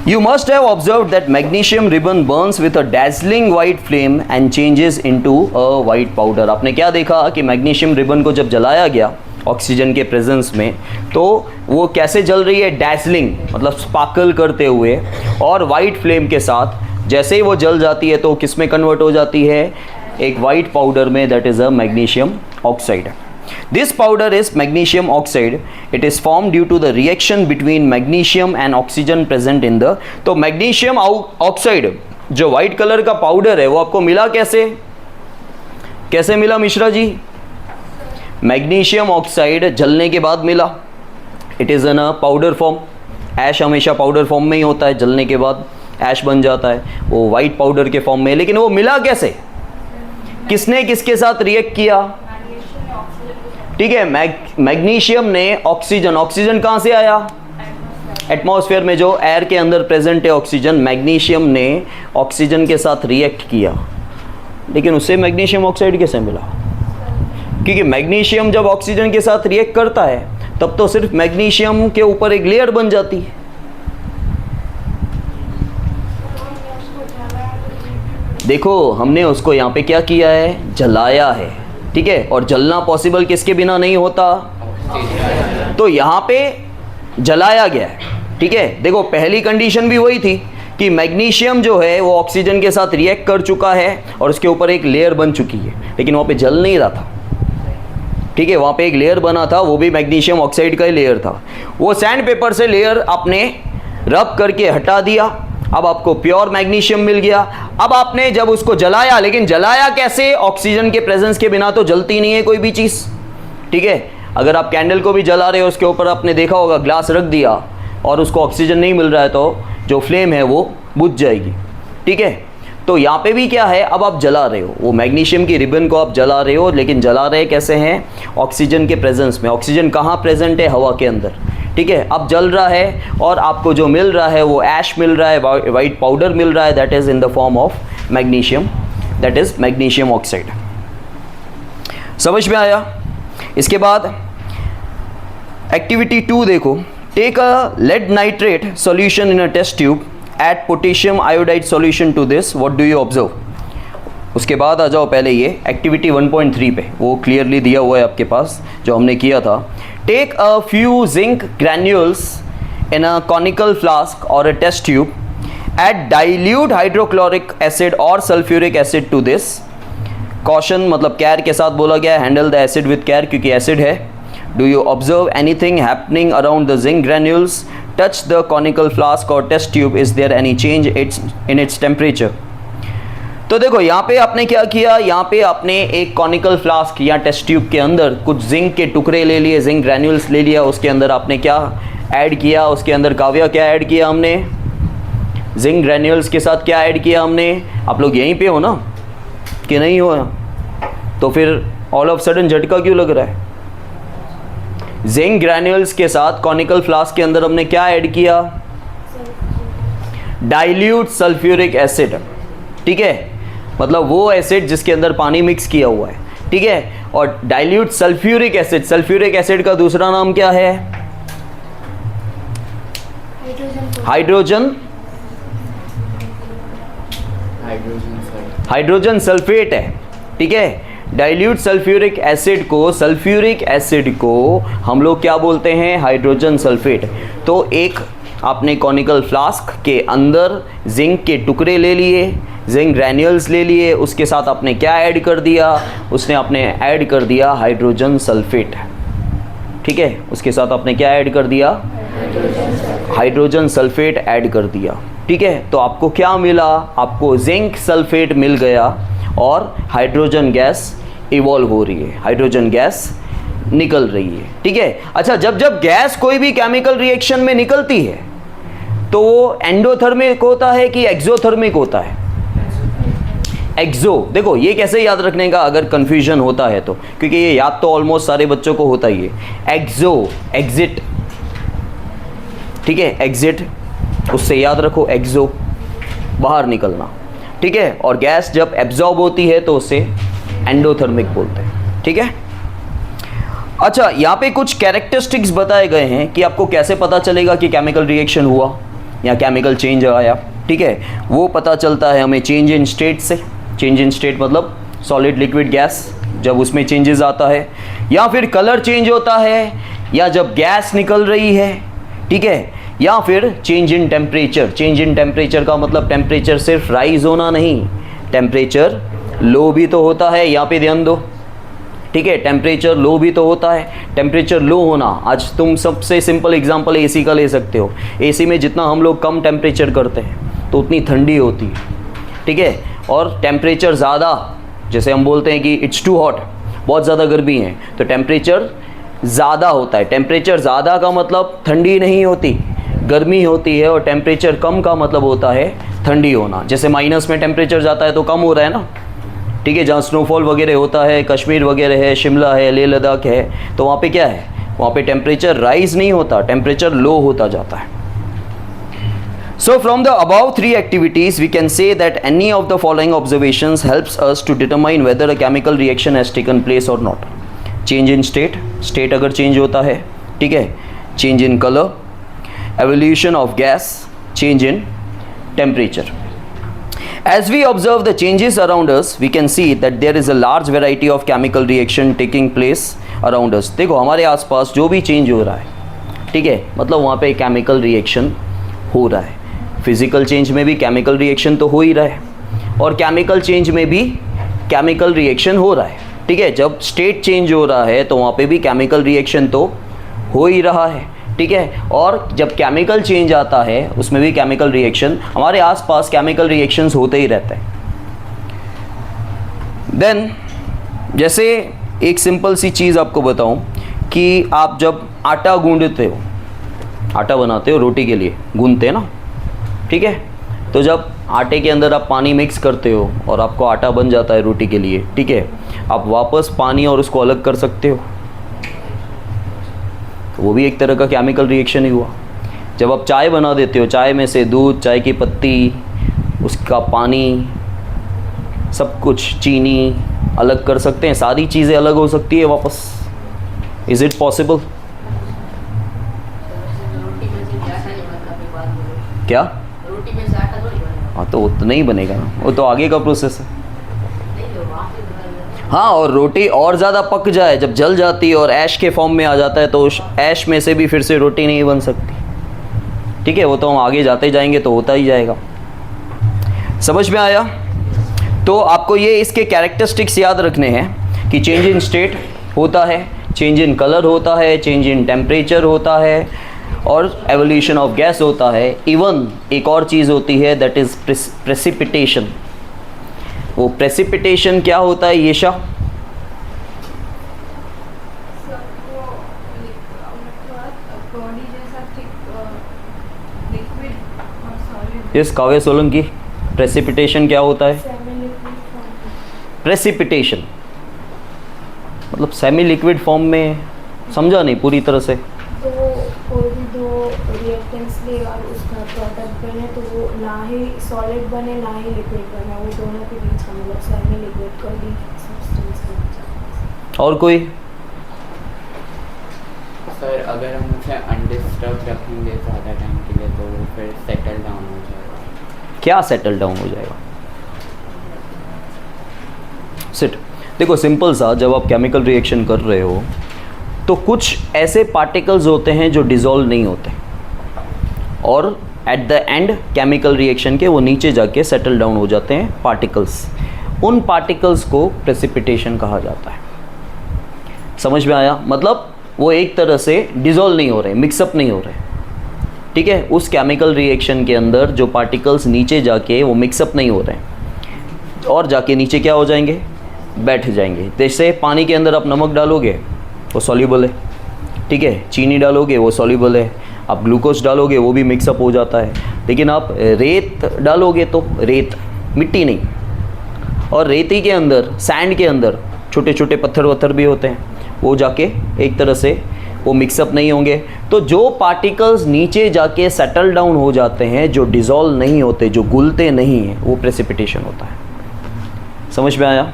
You must have observed that magnesium ribbon burns with a dazzling white flame and changes into a white powder. आपने क्या देखा कि मैग्नीशियम रिबन को जब जलाया गया ऑक्सीजन के प्रेजेंस में तो वो कैसे जल रही है, डैजलिंग मतलब स्पार्कल करते हुए और वाइट फ्लेम के साथ। जैसे ही वो जल जाती है तो किस में कन्वर्ट हो जाती है, एक वाइट पाउडर में, that is a magnesium oxide. This powder is magnesium oxide. It is form due to the reaction between magnesium and oxygen present in the. तो मैग्नीशियम ऑक्साइड जो वाइट कलर का powder है वो आपको मिला कैसे मिला मिश्रा जी? मैग्नीशियम ऑक्साइड जलने के बाद मिला। It is in a powder form. Ash हमेशा पाउडर फॉर्म में ही होता है, जलने के बाद ऐश बन जाता है, वो वाइट पाउडर के फॉर्म में। लेकिन वो मिला कैसे, किसने किसके साथ रिएक्ट किया? ठीक है, मैग्नीशियम ने ऑक्सीजन कहाँ से आया? एटमॉस्फेयर में जो एयर के अंदर प्रेजेंट है ऑक्सीजन, मैग्नीशियम ने ऑक्सीजन के साथ रिएक्ट किया, लेकिन उससे मैग्नीशियम ऑक्साइड कैसे मिला? क्योंकि मैग्नीशियम जब ऑक्सीजन के साथ रिएक्ट करता है तब तो सिर्फ मैग्नीशियम के ऊपर एक लेयर बन जाती है। देखो हमने उसको यहाँ पे क्या किया है, जलाया है, ठीक है। और जलना पॉसिबल किसके बिना नहीं होता, तो यहाँ पे जलाया गया है, ठीक है। देखो पहली कंडीशन भी वही थी कि मैग्नीशियम जो है वो ऑक्सीजन के साथ रिएक्ट कर चुका है और उसके ऊपर एक लेयर बन चुकी है, लेकिन वहाँ पे जल नहीं रहा था, ठीक है। वहाँ पे एक लेयर बना था, वो भी मैग्नीशियम ऑक्साइड का ही लेयर था। वो सैंड पेपर से लेयर आपने रब करके हटा दिया, अब आपको प्योर मैग्नीशियम मिल गया। अब आपने जब उसको जलाया, लेकिन जलाया कैसे, ऑक्सीजन के प्रेजेंस के बिना तो जलती नहीं है कोई भी चीज़, ठीक है। अगर आप कैंडल को भी जला रहे हो, उसके ऊपर आपने देखा होगा ग्लास रख दिया और उसको ऑक्सीजन नहीं मिल रहा है तो जो फ्लेम है वो बुझ जाएगी, ठीक है। तो यहाँ पे भी क्या है, अब आप जला रहे हो, वो मैग्नीशियम की रिबन को आप जला रहे हो, लेकिन जला रहे कैसे हैं, ऑक्सीजन के प्रेजेंस में। ऑक्सीजन कहाँ प्रेजेंट है, हवा के अंदर, ठीक है। अब जल रहा है और आपको जो मिल रहा है वो ऐश मिल रहा है, वाइट पाउडर मिल रहा है, that is in the form of magnesium, that is magnesium oxide. समझ में आया? इसके बाद एक्टिविटी 2 देखो, take a lead nitrate solution in a test tube, add potassium iodide solution to this, what do you observe. उसके बाद आ जाओ पहले ये एक्टिविटी 1.3 पे, वो क्लियरली दिया हुआ है आपके पास जो हमने किया था। Take a few zinc granules in a conical flask और a test tube, add dilute hydrochloric acid और sulphuric acid to this. Caution मतलब केयर के साथ बोला गया है, handle the acid with care क्योंकि एसिड है। Do you observe anything happening around the zinc granules, touch the conical flask और test tube, is there any change in its temperature. तो देखो यहाँ पे आपने क्या किया, यहाँ पे आपने एक कॉनिकल फ्लास्क या टेस्ट ट्यूब के अंदर कुछ जिंक के टुकड़े ले लिए, जिंक ग्रैन्यूल्स ले लिया, उसके अंदर आपने क्या ऐड किया, उसके अंदर काव्या क्या ऐड किया हमने, जिंक ग्रैन्यूल्स के साथ क्या ऐड किया हमने। आप लोग यहीं पे हो ना कि नहीं हो, तो फिर ऑल ऑफ सडन झटका क्यों लग रहा है। जिंक ग्रैन्यूल्स के साथ कॉनिकल फ्लास्क के अंदर हमने क्या ऐड किया, डाइल्यूट सल्फ्यूरिक एसिड, ठीक है। मतलब वो एसिड जिसके अंदर पानी मिक्स किया हुआ है, ठीक है। और dilute sulphuric acid, sulphuric acid का दूसरा नाम क्या है, हाइड्रोजन सल्फेट है, ठीक है। डाइल्यूट सल्फ्यूरिक एसिड को हम लोग क्या बोलते हैं, हाइड्रोजन सल्फेट। तो एक आपने कॉनिकल फ्लास्क के अंदर जिंक के टुकड़े ले लिए, जिंक ग्रैन्यूल्स ले लिए, उसके साथ आपने क्या ऐड कर दिया, उसने आपने ऐड कर दिया हाइड्रोजन सल्फेट, ठीक है। उसके साथ आपने क्या ऐड कर दिया, हाइड्रोजन सल्फेट ऐड कर दिया, ठीक है। तो आपको क्या मिला, आपको जिंक सल्फेट मिल गया और हाइड्रोजन गैस इवॉल्व हो रही है, हाइड्रोजन गैस निकल रही है, ठीक है। अच्छा, जब गैस कोई भी केमिकल रिएक्शन में निकलती है तो वो एंडोथर्मिक होता है कि एक्सोथर्मिक होता है, एक्सो। देखो ये कैसे याद रखने का अगर कंफ्यूजन होता है तो, क्योंकि ये याद तो ऑलमोस्ट सारे बच्चों को होता ही है। एक्सो एग्जिट, ठीक है, एग्जिट उससे याद रखो, एक्सो बाहर निकलना, ठीक है। और गैस जब एब्जॉर्ब होती है तो उसे एंडोथर्मिक बोलते हैं, ठीक है। अच्छा, यहाँ पे कुछ कैरेक्टरिस्टिक्स बताए गए हैं कि आपको कैसे पता चलेगा कि केमिकल रिएक्शन हुआ या केमिकल चेंज आया, ठीक है। वो पता चलता है हमें चेंज इन स्टेट से। चेंज इन स्टेट मतलब सॉलिड लिक्विड गैस, जब उसमें चेंजेस आता है, या फिर कलर चेंज होता है, या जब गैस निकल रही है, ठीक है, या फिर change in temperature. Change in temperature का मतलब टेम्परेचर सिर्फ राइज होना नहीं, टेम्परेचर लो भी तो होता है, यहाँ पे ध्यान दो, ठीक है। टेम्परेचर लो भी तो होता है। टेम्परेचर लो होना, आज तुम सबसे सिंपल एग्जांपल एसी का ले सकते हो। एसी में जितना हम लोग कम टेम्परेचर करते हैं तो उतनी ठंडी होती है, ठीक है। और टेम्परेचर ज़्यादा, जैसे हम बोलते हैं कि इट्स टू हॉट, बहुत ज़्यादा गर्मी है, तो टेम्परेचर ज़्यादा होता है। टेम्परेचर ज़्यादा का मतलब ठंडी नहीं होती, गर्मी होती है। और टेम्परेचर कम का मतलब होता है ठंडी होना। जैसे माइनस में टेम्परेचर जाता है तो कम हो रहा है ना, ठीक है। जहाँ स्नोफॉल वगैरह होता है, कश्मीर वगैरह है, शिमला है, लेह लद्दाख है, तो वहाँ पे क्या है, वहाँ पे टेम्परेचर राइज नहीं होता, टेम्परेचर लो होता जाता है। So from the above three activities, we can say that any of the following observations helps us to determine whether a chemical reaction has taken place or not. Change in state, state अगर change होता है, ठीक है, change in color, evolution of gas, change in temperature. As we observe the changes around us, we can see that there is a large variety of chemical reaction taking place around us. देखो हमारे आसपास जो भी change हो रहा है, ठीक है, मतलब वहाँ पे chemical reaction हो रहा है. फिज़िकल चेंज में भी केमिकल रिएक्शन तो हो ही रहा है और केमिकल चेंज में भी केमिकल रिएक्शन हो रहा है, ठीक है. जब स्टेट चेंज हो रहा है तो वहाँ पे भी केमिकल रिएक्शन तो हो ही रहा है, ठीक है. और जब केमिकल चेंज आता है उसमें भी केमिकल रिएक्शन, हमारे आसपास केमिकल रिएक्शंस होते ही रहते हैं. देन जैसे एक सिंपल सी चीज़ आपको बताऊं कि आप जब आटा गूंदते हो, आटा बनाते हो रोटी के लिए, गूंदते हैं ना, ठीक है. तो जब आटे के अंदर आप पानी मिक्स करते हो और आपको आटा बन जाता है रोटी के लिए, ठीक है, आप वापस पानी और उसको अलग कर सकते हो, तो वो भी एक तरह का केमिकल रिएक्शन ही हुआ. जब आप चाय बना देते हो, चाय में से दूध, चाय की पत्ती, उसका पानी, सब कुछ, चीनी अलग कर सकते हैं, सारी चीज़ें अलग हो सकती है वापस. Is it possible? क्या? रोटी में से आटा थोड़ी बनेगा. हाँ, तो नहीं बनेगा ना, वो तो आगे का प्रोसेस है. नहीं तो वहाँ से बनेगा. हाँ, और रोटी और ज़्यादा पक जाए, जब जल जाती है और ऐश के फॉर्म में आ जाता है, तो उस ऐश में से भी फिर से रोटी नहीं बन सकती, ठीक है. वो तो हम आगे जाते जाएंगे तो होता ही जाएगा. समझ में आया? तो आपको ये इसके कैरेक्टरिस्टिक्स याद रखने हैं कि चेंज इन स्टेट होता है, चेंज इन कलर होता है, चेंज इन टेम्परेचर होता है और एवोल्यूशन ऑफ गैस होता है. इवन एक और चीज़ होती है, दैट इज़ प्रेसिपिटेशन. वो प्रेसिपिटेशन क्या होता है येशा? बॉडी जैसा लिक्विड और सॉलिड. यस, काव्य सोलंकी, प्रेसिपिटेशन क्या होता है? प्रेसिपिटेशन मतलब सेमी लिक्विड फॉर्म में, समझा नहीं पूरी तरह से. तो कोई भी दो रिएक्टेंट्स ले और उसका प्रोडक्ट बने तो वो ना ही सॉलिड बने ना ही लिक्विड बने, वो दोनों के बीच का मतलब सेमी लिक्विड का भी सब्सटेंस बन जाता है. और कोई? सर अगर हम उसे अनडिस्टर्ब रखेंगे ज़्यादा टाइम के लिए तो फिर सेटल डाउन हो जाएगा. क्या सेटल डाउन हो जाएगा? सिट. देखो सिंपल सा, जब आप केमिकल रिएक्शन कर रहे हो तो कुछ ऐसे पार्टिकल्स होते हैं जो डिज़ोल्व नहीं होते और at the end chemical reaction के वो नीचे जाके सेटल डाउन हो जाते हैं पार्टिकल्स. उन पार्टिकल्स को प्रेसिपिटेशन कहा जाता है. समझ में आया? मतलब वो एक तरह से डिज़ोल्व नहीं हो रहे, मिक्सअप नहीं हो रहे, ठीक है. उस केमिकल रिएक्शन के अंदर जो पार्टिकल्स नीचे जाके वो मिक्सअप नहीं हो रहे और जाके नीचे क्या हो जाएंगे? बैठ जाएंगे. जैसे पानी के अंदर आप नमक डालोगे वो सॉल्यूबल है, ठीक है, चीनी डालोगे वो सॉल्यूबल है, आप ग्लूकोज डालोगे वो भी मिक्सअप हो जाता है. लेकिन आप रेत डालोगे तो रेत, मिट्टी नहीं, और रेती के अंदर, सैंड के अंदर छोटे छोटे पत्थर वत्थर भी होते हैं, वो जाके एक तरह से वो मिक्सअप नहीं होंगे. तो जो पार्टिकल्स नीचे जाके सेटल डाउन हो जाते हैं, जो डिज़ोल्व नहीं होते, जो घुलते नहीं हैं, वो प्रेसिपिटेशन होता है. समझ में आया?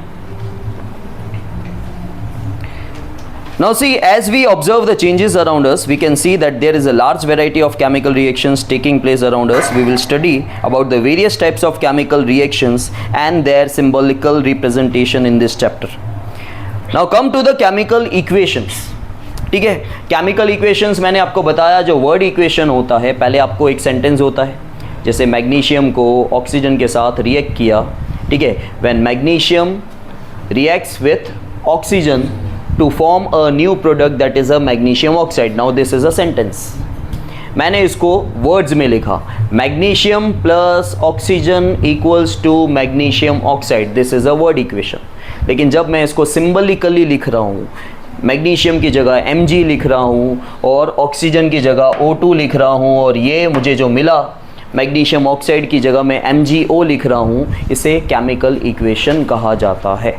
Now see, as we observe the changes around us, we can see that there is a large variety of chemical reactions taking place around us. We will study about the various types of chemical reactions and their symbolical representation in this chapter. Now come to the chemical equations. ठीक है, chemical equations मैंने आपको बताया, जो word equation होता है, पहले आपको एक सेंटेंस होता है, जैसे मैग्नीशियम को ऑक्सीजन के साथ रिएक्ट किया, ठीक है, when magnesium reacts with oxygen to form a new product that is a magnesium oxide. Now this is a sentence. मैंने इसको वर्ड्स में लिखा, magnesium plus oxygen equals to magnesium oxide. This is a word equation. लेकिन जब मैं इसको सिम्बलिकली लिख रहा हूँ, मैग्नीशियम की जगह Mg लिख रहा हूँ और ऑक्सीजन की जगह O2 लिख रहा हूँ, और ये मुझे जो मिला मैग्नीशियम ऑक्साइड की जगह मैं MgO लिख रहा हूँ, इसे केमिकल इक्वेशन कहा जाता है.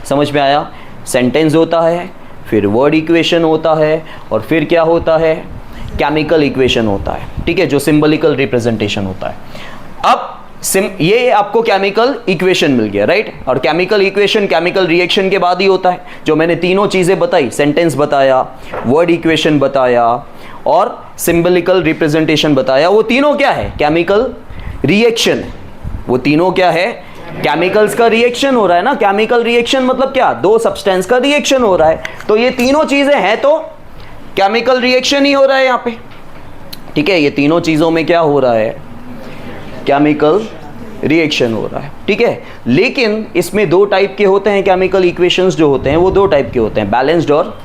समझ में आया? सेंटेंस होता है, फिर वर्ड इक्वेशन होता है, और फिर क्या होता है? केमिकल इक्वेशन होता है, ठीक है, जो सिंबलिकल रिप्रेजेंटेशन होता है। अब ये आपको केमिकल इक्वेशन मिल गया, राइट। और केमिकल इक्वेशन केमिकल रिएक्शन के बाद ही होता है। जो मैंने तीनों चीज़ें बताई, सेंटेंस बताया, वर्ड इक्वेशन बताया और सिंबलिकल रिप्रेजेंटेशन बताया, वो तीनों क्या है? केमिकल रिएक्शन है। वो तीनों क्या है? केमिकल्स का रिएक्शन हो रहा है ना। केमिकल रिएक्शन मतलब क्या? दो सब्सटेंस का रिएक्शन हो रहा है। तो ये तीनों चीज़ें हैं तो केमिकल रिएक्शन ही हो रहा है यहाँ पे, ठीक है। ये तीनों चीज़ों में क्या हो रहा है? केमिकल रिएक्शन हो रहा है, ठीक है। लेकिन इसमें दो टाइप के होते हैं केमिकल इक्वेशंस जो होते हैं, वो दो टाइप के होते हैं, बैलेंस्ड और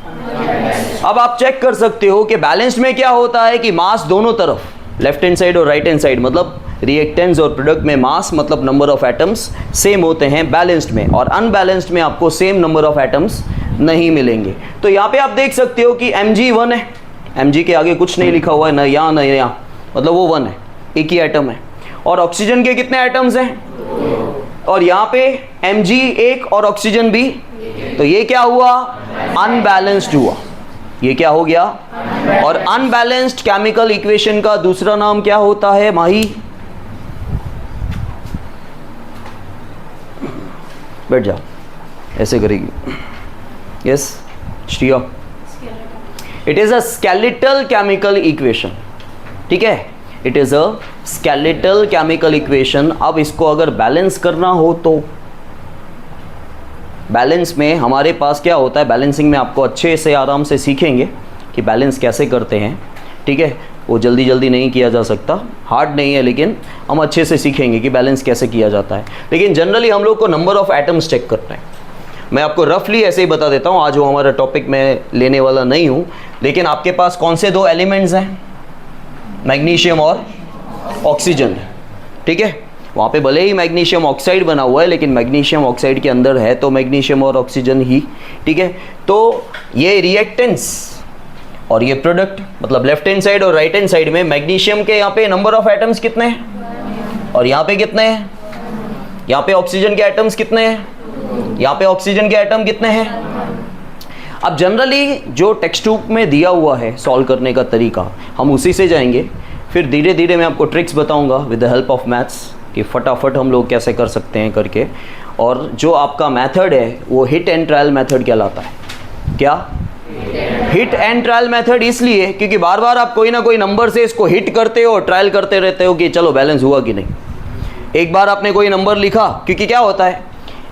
अब आप चेक कर सकते हो कि बैलेंस्ड में क्या होता है कि मास दोनों तरफ, लेफ्ट हैंड साइड और राइट हैंड साइड, मतलब रिएक्टेंट्स और प्रोडक्ट में मास मतलब नंबर ऑफ एटम्स सेम होते हैं बैलेंस्ड में, और अनबैलेंस्ड में आपको सेम नंबर ऑफ एटम्स नहीं मिलेंगे। तो यहाँ पे आप देख सकते हो कि Mg1 है, Mg के आगे कुछ नहीं लिखा हुआ है, ना यहाँ ना यहाँ, मतलब वो 1 है, एक ही एटम है। और ऑक्सीजन के कितने एटम्स हैं? और यहाँ पे Mg एक और ऑक्सीजन भी, तो ये क्या हुआ? अनबैलेंस्ड हुआ। ये क्या हो गया? और अनबैलेंस्ड केमिकल इक्वेशन का दूसरा नाम क्या होता है माही? बैठ जाओ, ऐसे करेगी। Yes Shriya, it is a skeletal chemical equation, ठीक है। It is a skeletal chemical equation. अब इसको अगर बैलेंस करना हो तो बैलेंस में हमारे पास क्या होता है? बैलेंसिंग में आपको अच्छे से आराम से सीखेंगे कि बैलेंस कैसे करते हैं, ठीक है। वो जल्दी जल्दी नहीं किया जा सकता, हार्ड नहीं है, लेकिन हम अच्छे से सीखेंगे कि बैलेंस कैसे किया जाता है। लेकिन जनरली हम लोग को नंबर ऑफ एटम्स चेक करना है। मैं आपको रफली ऐसे ही बता देता हूँ, आज वो हमारा टॉपिक मैं लेने वाला नहीं हूँ। लेकिन आपके पास कौन से दो एलिमेंट्स हैं? मैग्नीशियम और ऑक्सीजन, ठीक है। वहाँ पे भले ही मैग्नीशियम ऑक्साइड बना हुआ है, लेकिन मैग्नीशियम ऑक्साइड के अंदर है तो मैग्नीशियम और ऑक्सीजन ही, ठीक है। तो ये रिएक्टेंट्स और ये प्रोडक्ट, मतलब लेफ्ट हैंड साइड और राइट हैंड साइड में मैग्नीशियम के यहाँ पे नंबर ऑफ एटम्स कितने हैं और यहाँ पे कितने हैं? यहाँ पे ऑक्सीजन के एटम्स कितने हैं? यहाँ पे ऑक्सीजन के एटम कितने हैं? अब जनरली जो टेक्स्ट बुक में दिया हुआ है सॉल्व करने का तरीका, हम उसी से जाएंगे। फिर धीरे धीरे मैं आपको ट्रिक्स बताऊंगा with the help of maths कि फटाफट हम लोग कैसे कर सकते हैं करके। और जो आपका मेथड है वो हिट एंड ट्रायल मेथड कहलाता है। क्या? हिट एंड ट्रायल मेथड इसलिए क्योंकि बार बार आप कोई ना कोई नंबर से इसको हिट करते हो, ट्रायल करते रहते हो कि चलो बैलेंस हुआ कि नहीं। एक बार आपने कोई नंबर लिखा, क्योंकि क्या होता है,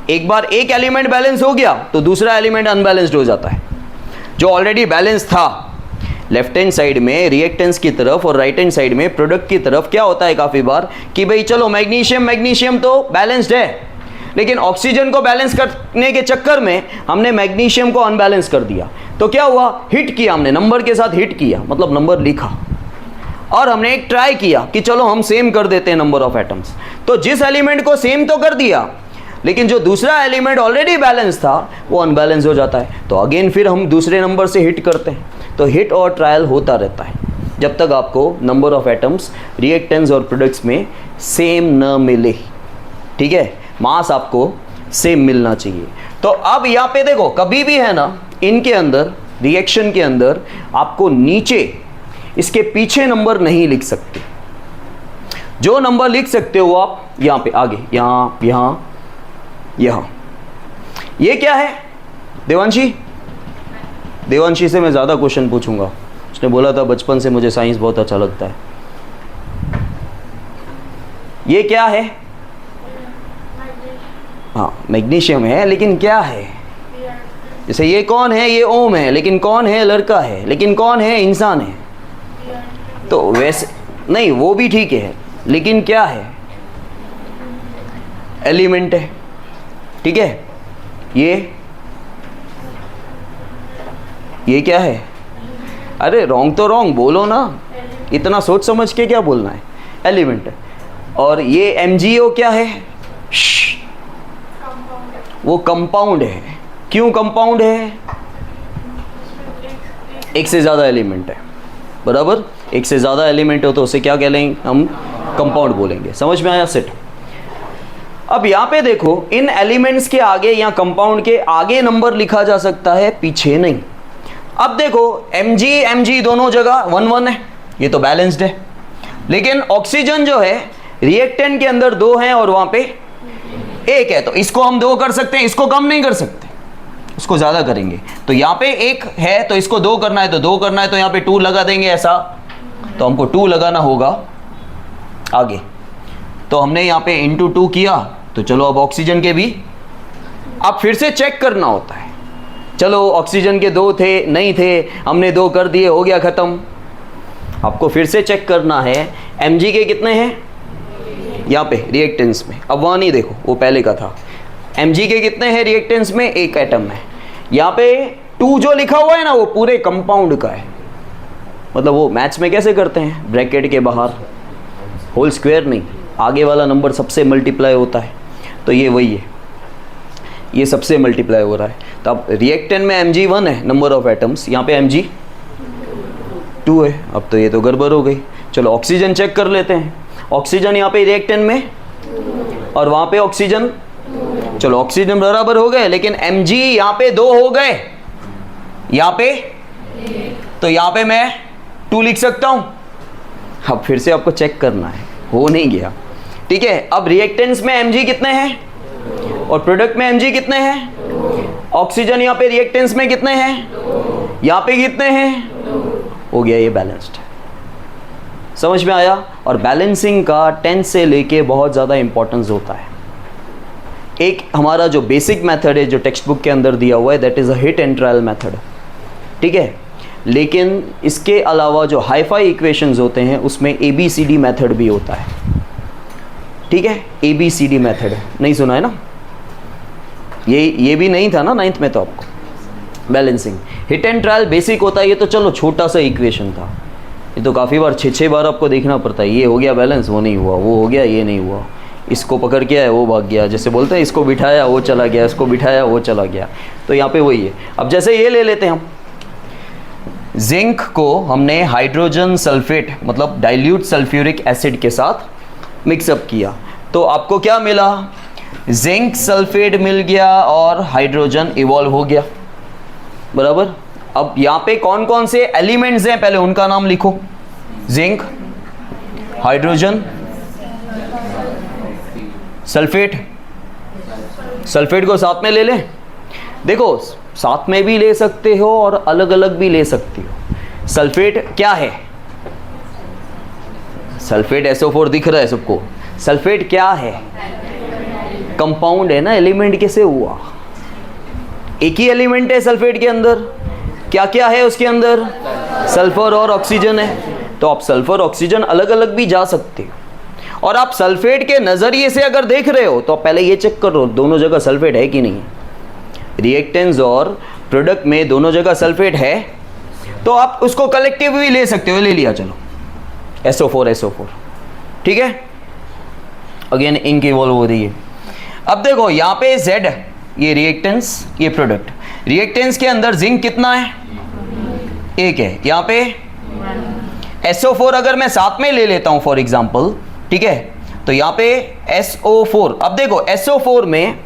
एक बार एक एलिमेंट बैलेंस हो गया तो दूसरा एलिमेंट अनबैलेंस्ड हो जाता है। जो ऑलरेडी बैलेंस था लेफ्ट हैंड साइड में रिएक्टेंट्स की तरफ और राइट हैंड साइड में प्रोडक्ट की तरफ, क्या होता है काफ़ी बार कि भाई चलो मैग्नीशियम तो बैलेंस्ड है, लेकिन ऑक्सीजन को बैलेंस करने के चक्कर में हमने मैग्नीशियम को अनबैलेंस कर दिया। तो क्या हुआ? हिट किया हमने, नंबर के साथ हिट किया, मतलब नंबर लिखा, और हमने एक ट्राई किया कि चलो हम सेम कर देते हैं नंबर ऑफ एटम्स। तो जिस एलिमेंट को सेम तो कर दिया, लेकिन जो दूसरा एलिमेंट ऑलरेडी बैलेंस था वो अनबैलेंस हो जाता है। तो अगेन फिर हम दूसरे नंबर से हिट करते हैं। तो हिट और ट्रायल होता रहता है जब तक आपको नंबर ऑफ एटम्स रिएक्टेंट्स और प्रोडक्ट्स में सेम न मिले, ठीक है। मास आपको सेम मिलना चाहिए। तो अब यहाँ पे देखो, कभी भी है ना इनके अंदर रिएक्शन के अंदर आपको नीचे इसके पीछे नंबर नहीं लिख सकते। जो नंबर लिख सकते हो आप यहाँ पे आगे, यहाँ यहाँ यहाँ। ये क्या है देवांशी? देवांशी से मैं ज़्यादा क्वेश्चन पूछूंगा। उसने बोला था बचपन से मुझे साइंस बहुत अच्छा लगता है। ये क्या है? हाँ मैग्नीशियम है, लेकिन क्या है? जैसे ये कौन है? ये ओम है, लेकिन कौन है? लड़का है, लेकिन कौन है? इंसान है। तो वैसे नहीं, वो भी ठीक है, लेकिन क्या है? एलिमेंट है, ठीक है। ये क्या है? अरे रॉन्ग तो रॉन्ग बोलो ना, इतना सोच समझ के क्या बोलना है? एलिमेंट है। और ये MgO क्या है? वो कंपाउंड है। क्यों कंपाउंड है? एक से ज़्यादा एलिमेंट है, बराबर। एक से ज़्यादा एलिमेंट हो तो उसे क्या कह लेंगे हम? कंपाउंड बोलेंगे। समझ में आया? सेट। अब यहाँ पे देखो, इन एलिमेंट्स के आगे या कंपाउंड के आगे नंबर लिखा जा सकता है, पीछे नहीं। अब देखो Mg दोनों जगह 1 1 है, ये तो बैलेंस्ड है। लेकिन ऑक्सीजन जो है रिएक्टेंट के अंदर 2 हैं और वहां पे 1 है, तो इसको हम 2 कर सकते हैं, इसको कम नहीं कर सकते, इसको ज़्यादा करेंगे। तो यहाँ पे 1 है तो इसको 2 करना है, तो 2 करना है तो यहाँ पे 2 लगा देंगे ऐसा, तो हमको 2 लगाना होगा आगे। तो हमने यहाँ पे इंटू 2 किया, तो चलो अब ऑक्सीजन के भी अब फिर से चेक करना होता है। चलो ऑक्सीजन के 2 थे, नहीं थे, हमने 2 कर दिए, हो गया ख़त्म। आपको फिर से चेक करना है Mg के कितने हैं यहाँ पे रिएक्टेंस में, अब वहाँ नहीं देखो, वो पहले का था। Mg के कितने हैं रिएक्टेंस में, 1 एटम है। यहाँ पे 2 जो लिखा हुआ है ना वो पूरे कंपाउंड का है, मतलब वो मैथ्स में कैसे करते हैं, ब्रैकेट के बाहर होल स्क्वायर नहीं, आगे वाला नंबर सबसे मल्टीप्लाई होता है, तो ये वही है, ये सबसे मल्टीप्लाई हो रहा है। तो अब रिएक्टेंट में Mg1 है नंबर ऑफ एटम्स, यहाँ पे Mg2 है। अब तो ये तो गड़बड़ हो गई। चलो ऑक्सीजन चेक कर लेते हैं। ऑक्सीजन यहाँ पे रिएक्टेंट में और वहाँ पे ऑक्सीजन, चलो ऑक्सीजन बराबर हो गए, लेकिन Mg यहाँ पे 2 हो गए, यहाँ पे, तो यहाँ पे मैं 2 लिख सकता हूँ। अब फिर से आपको चेक करना है, हो नहीं गया, ठीक है। अब रिएक्टेंट्स में Mg कितने हैं और प्रोडक्ट में Mg कितने हैं, ऑक्सीजन यहाँ पे रिएक्टेंट्स में कितने हैं, यहाँ पे कितने हैं, हो गया, ये बैलेंस्ड है। समझ में आया। और बैलेंसिंग का 10 से लेके बहुत ज़्यादा इंपॉर्टेंस होता है। एक हमारा जो बेसिक मेथड है जो टेक्स्ट बुक के अंदर दिया हुआ है, that is a hit and trial method, ठीक है। लेकिन इसके अलावा जो हाई-फाई इक्वेशंस होते हैं उसमें ABCD मेथड भी होता है, ठीक है। ABCD मेथड नहीं सुना है ना, ये भी नहीं था ना 9th में, तो आपको balancing hit and trial basic होता है। ये तो चलो छोटा सा इक्वेशन था, ये तो काफ़ी बार 6 बार आपको देखना पड़ता है, ये हो गया बैलेंस, वो नहीं हुआ, वो हो गया, ये नहीं हुआ, इसको पकड़ के आया वो भाग गया, जैसे बोलते हैं इसको बिठाया वो चला गया, इसको बिठाया वो चला गया। तो यहाँ पे वही है। अब जैसे ये ले लेते हैं हम, जिंक को हमने हाइड्रोजन सल्फेट मतलब डाइल्यूट सल्फ्यूरिक एसिड के साथ मिक्सअप किया, तो आपको क्या मिला, जिंक सल्फेट मिल गया और हाइड्रोजन इवॉल्व हो गया, बराबर। अब यहाँ पे कौन कौन से एलिमेंट्स हैं पहले उनका नाम लिखो, जिंक, हाइड्रोजन, सल्फेट। सल्फेट को साथ में ले लें, देखो साथ में भी ले सकते हो और अलग अलग भी ले सकते हो। सल्फेट क्या है, सल्फेट SO4 दिख रहा है सबको, सल्फेट क्या है, कंपाउंड है ना, एलिमेंट कैसे हुआ, एक ही एलिमेंट है सल्फेट के अंदर, क्या क्या है उसके अंदर, सल्फर और ऑक्सीजन है। तो आप सल्फर ऑक्सीजन अलग अलग भी जा सकते हो। और आप सल्फेट के नज़रिए से अगर देख रहे हो तो आप पहले ये चेक करो दोनों जगह सल्फेट है कि नहीं, रिएक्टेंट्स और प्रोडक्ट में दोनों जगह सल्फेट है, तो आप उसको कलेक्टिव भी ले सकते हो, ले लिया चलो SO4, ठीक है। अगेन इंक इवॉल्व हो रही है। अब देखो यहाँ पे Z, ये रिएक्टेंट्स, ये प्रोडक्ट। रिएक्टेंट्स के अंदर जिंक कितना है, 1 है, यहाँ पे SO4 अगर मैं साथ में ले लेता हूँ फॉर एग्जाम्पल, ठीक है, तो यहाँ पे SO4। अब देखो SO4 में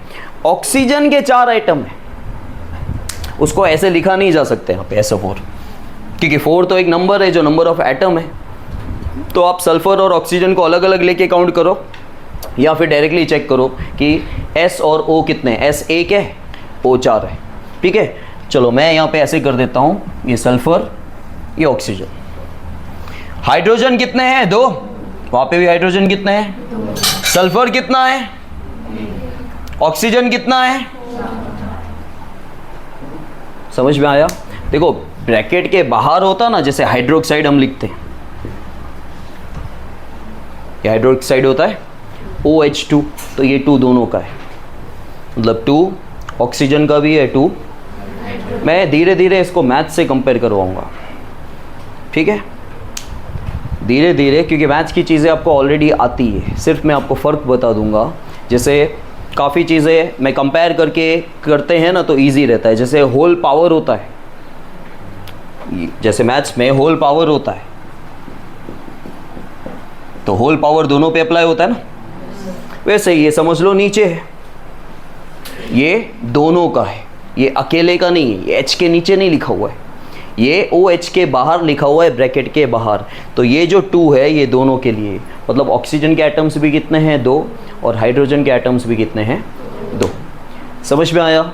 ऑक्सीजन के 4 आइटम है, उसको ऐसे लिखा नहीं जा सकते यहाँ पे SO4, क्योंकि 4 तो एक नंबर है जो नंबर ऑफ एटम है। तो आप सल्फर और ऑक्सीजन को अलग अलग लेके काउंट करो, या फिर डायरेक्टली चेक करो कि S और O कितने हैं, S 1 है, O 4 है, ठीक है। चलो मैं यहाँ पे ऐसे कर देता हूँ, ये सल्फर, ये ऑक्सीजन। हाइड्रोजन कितने हैं, 2, वहाँ पे भी हाइड्रोजन कितने हैं, सल्फर कितना है, ऑक्सीजन कितना है, समझ में आया। देखो ब्रैकेट के बाहर होता ना, जैसे हाइड्रोक्साइड हम लिखते हैं, ये हाइड्रोक्साइड होता है OH2, तो ये 2 दोनों का है, मतलब 2 ऑक्सीजन का भी है, 2। मैं धीरे धीरे इसको मैथ से कंपेयर करवाऊंगा, ठीक है, धीरे धीरे, क्योंकि मैथ्स की चीज़ें आपको ऑलरेडी आती है, सिर्फ मैं आपको फ़र्क बता दूंगा। जैसे काफ़ी चीज़ें मैं कंपेयर करके करते हैं ना तो इजी रहता है। जैसे होल पावर होता है, जैसे मैथ्स में होल पावर होता है, तो होल पावर दोनों पे अप्लाई होता है ना, वैसे ये समझ लो नीचे है, ये दोनों का है, ये अकेले का नहीं है, ये H के नीचे नहीं लिखा हुआ है, ये OH के बाहर लिखा हुआ है ब्रैकेट के बाहर, तो ये जो 2 है ये दोनों के लिए, मतलब ऑक्सीजन के एटम्स भी कितने हैं 2 और हाइड्रोजन के एटम्स भी कितने हैं 2। समझ में आया?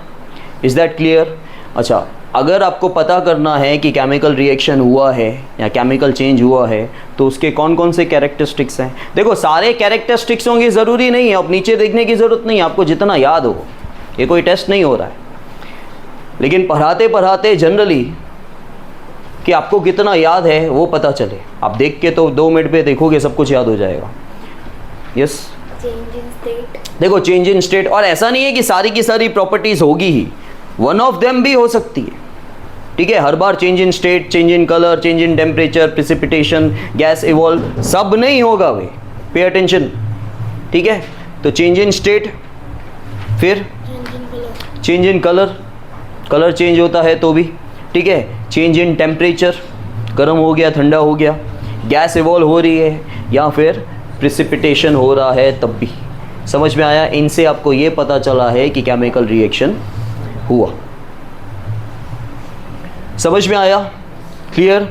Is that clear? अच्छा, अगर आपको पता करना है कि केमिकल रिएक्शन हुआ है या केमिकल चेंज हुआ है तो उसके कौन कौन से कैरेक्टरिस्टिक्स हैं, देखो सारे कैरेक्टरिस्टिक्स होंगे ज़रूरी नहीं है, अब नीचे देखने की ज़रूरत नहीं है, आपको जितना याद हो, ये कोई टेस्ट नहीं हो रहा है, लेकिन पढ़ाते पढ़ाते जनरली कि आपको कितना याद है वो पता चले। आप देख के तो 2 मिनट पे देखोगे सब कुछ याद हो जाएगा। यस, चेंज इन स्टेट, देखो चेंज इन स्टेट, और ऐसा नहीं है कि सारी की सारी प्रॉपर्टीज होगी ही, वन ऑफ देम भी हो सकती है, ठीक है। हर बार change in state, change in colour, change in temperature, precipitation, gas evolve, सब नहीं होगा वे, पे अटेंशन, ठीक है। तो चेंज इन स्टेट, फिर change in colour, colour change होता है तो भी, ठीक है। चेंज इन टेम्परेचर, गर्म हो गया ठंडा हो गया, गैस इवॉल्व हो रही है, या फिर प्रिसिपिटेशन हो रहा है तब भी। समझ में आया? इनसे आपको ये पता चला है कि केमिकल रिएक्शन हुआ। समझ में आया? क्लियर?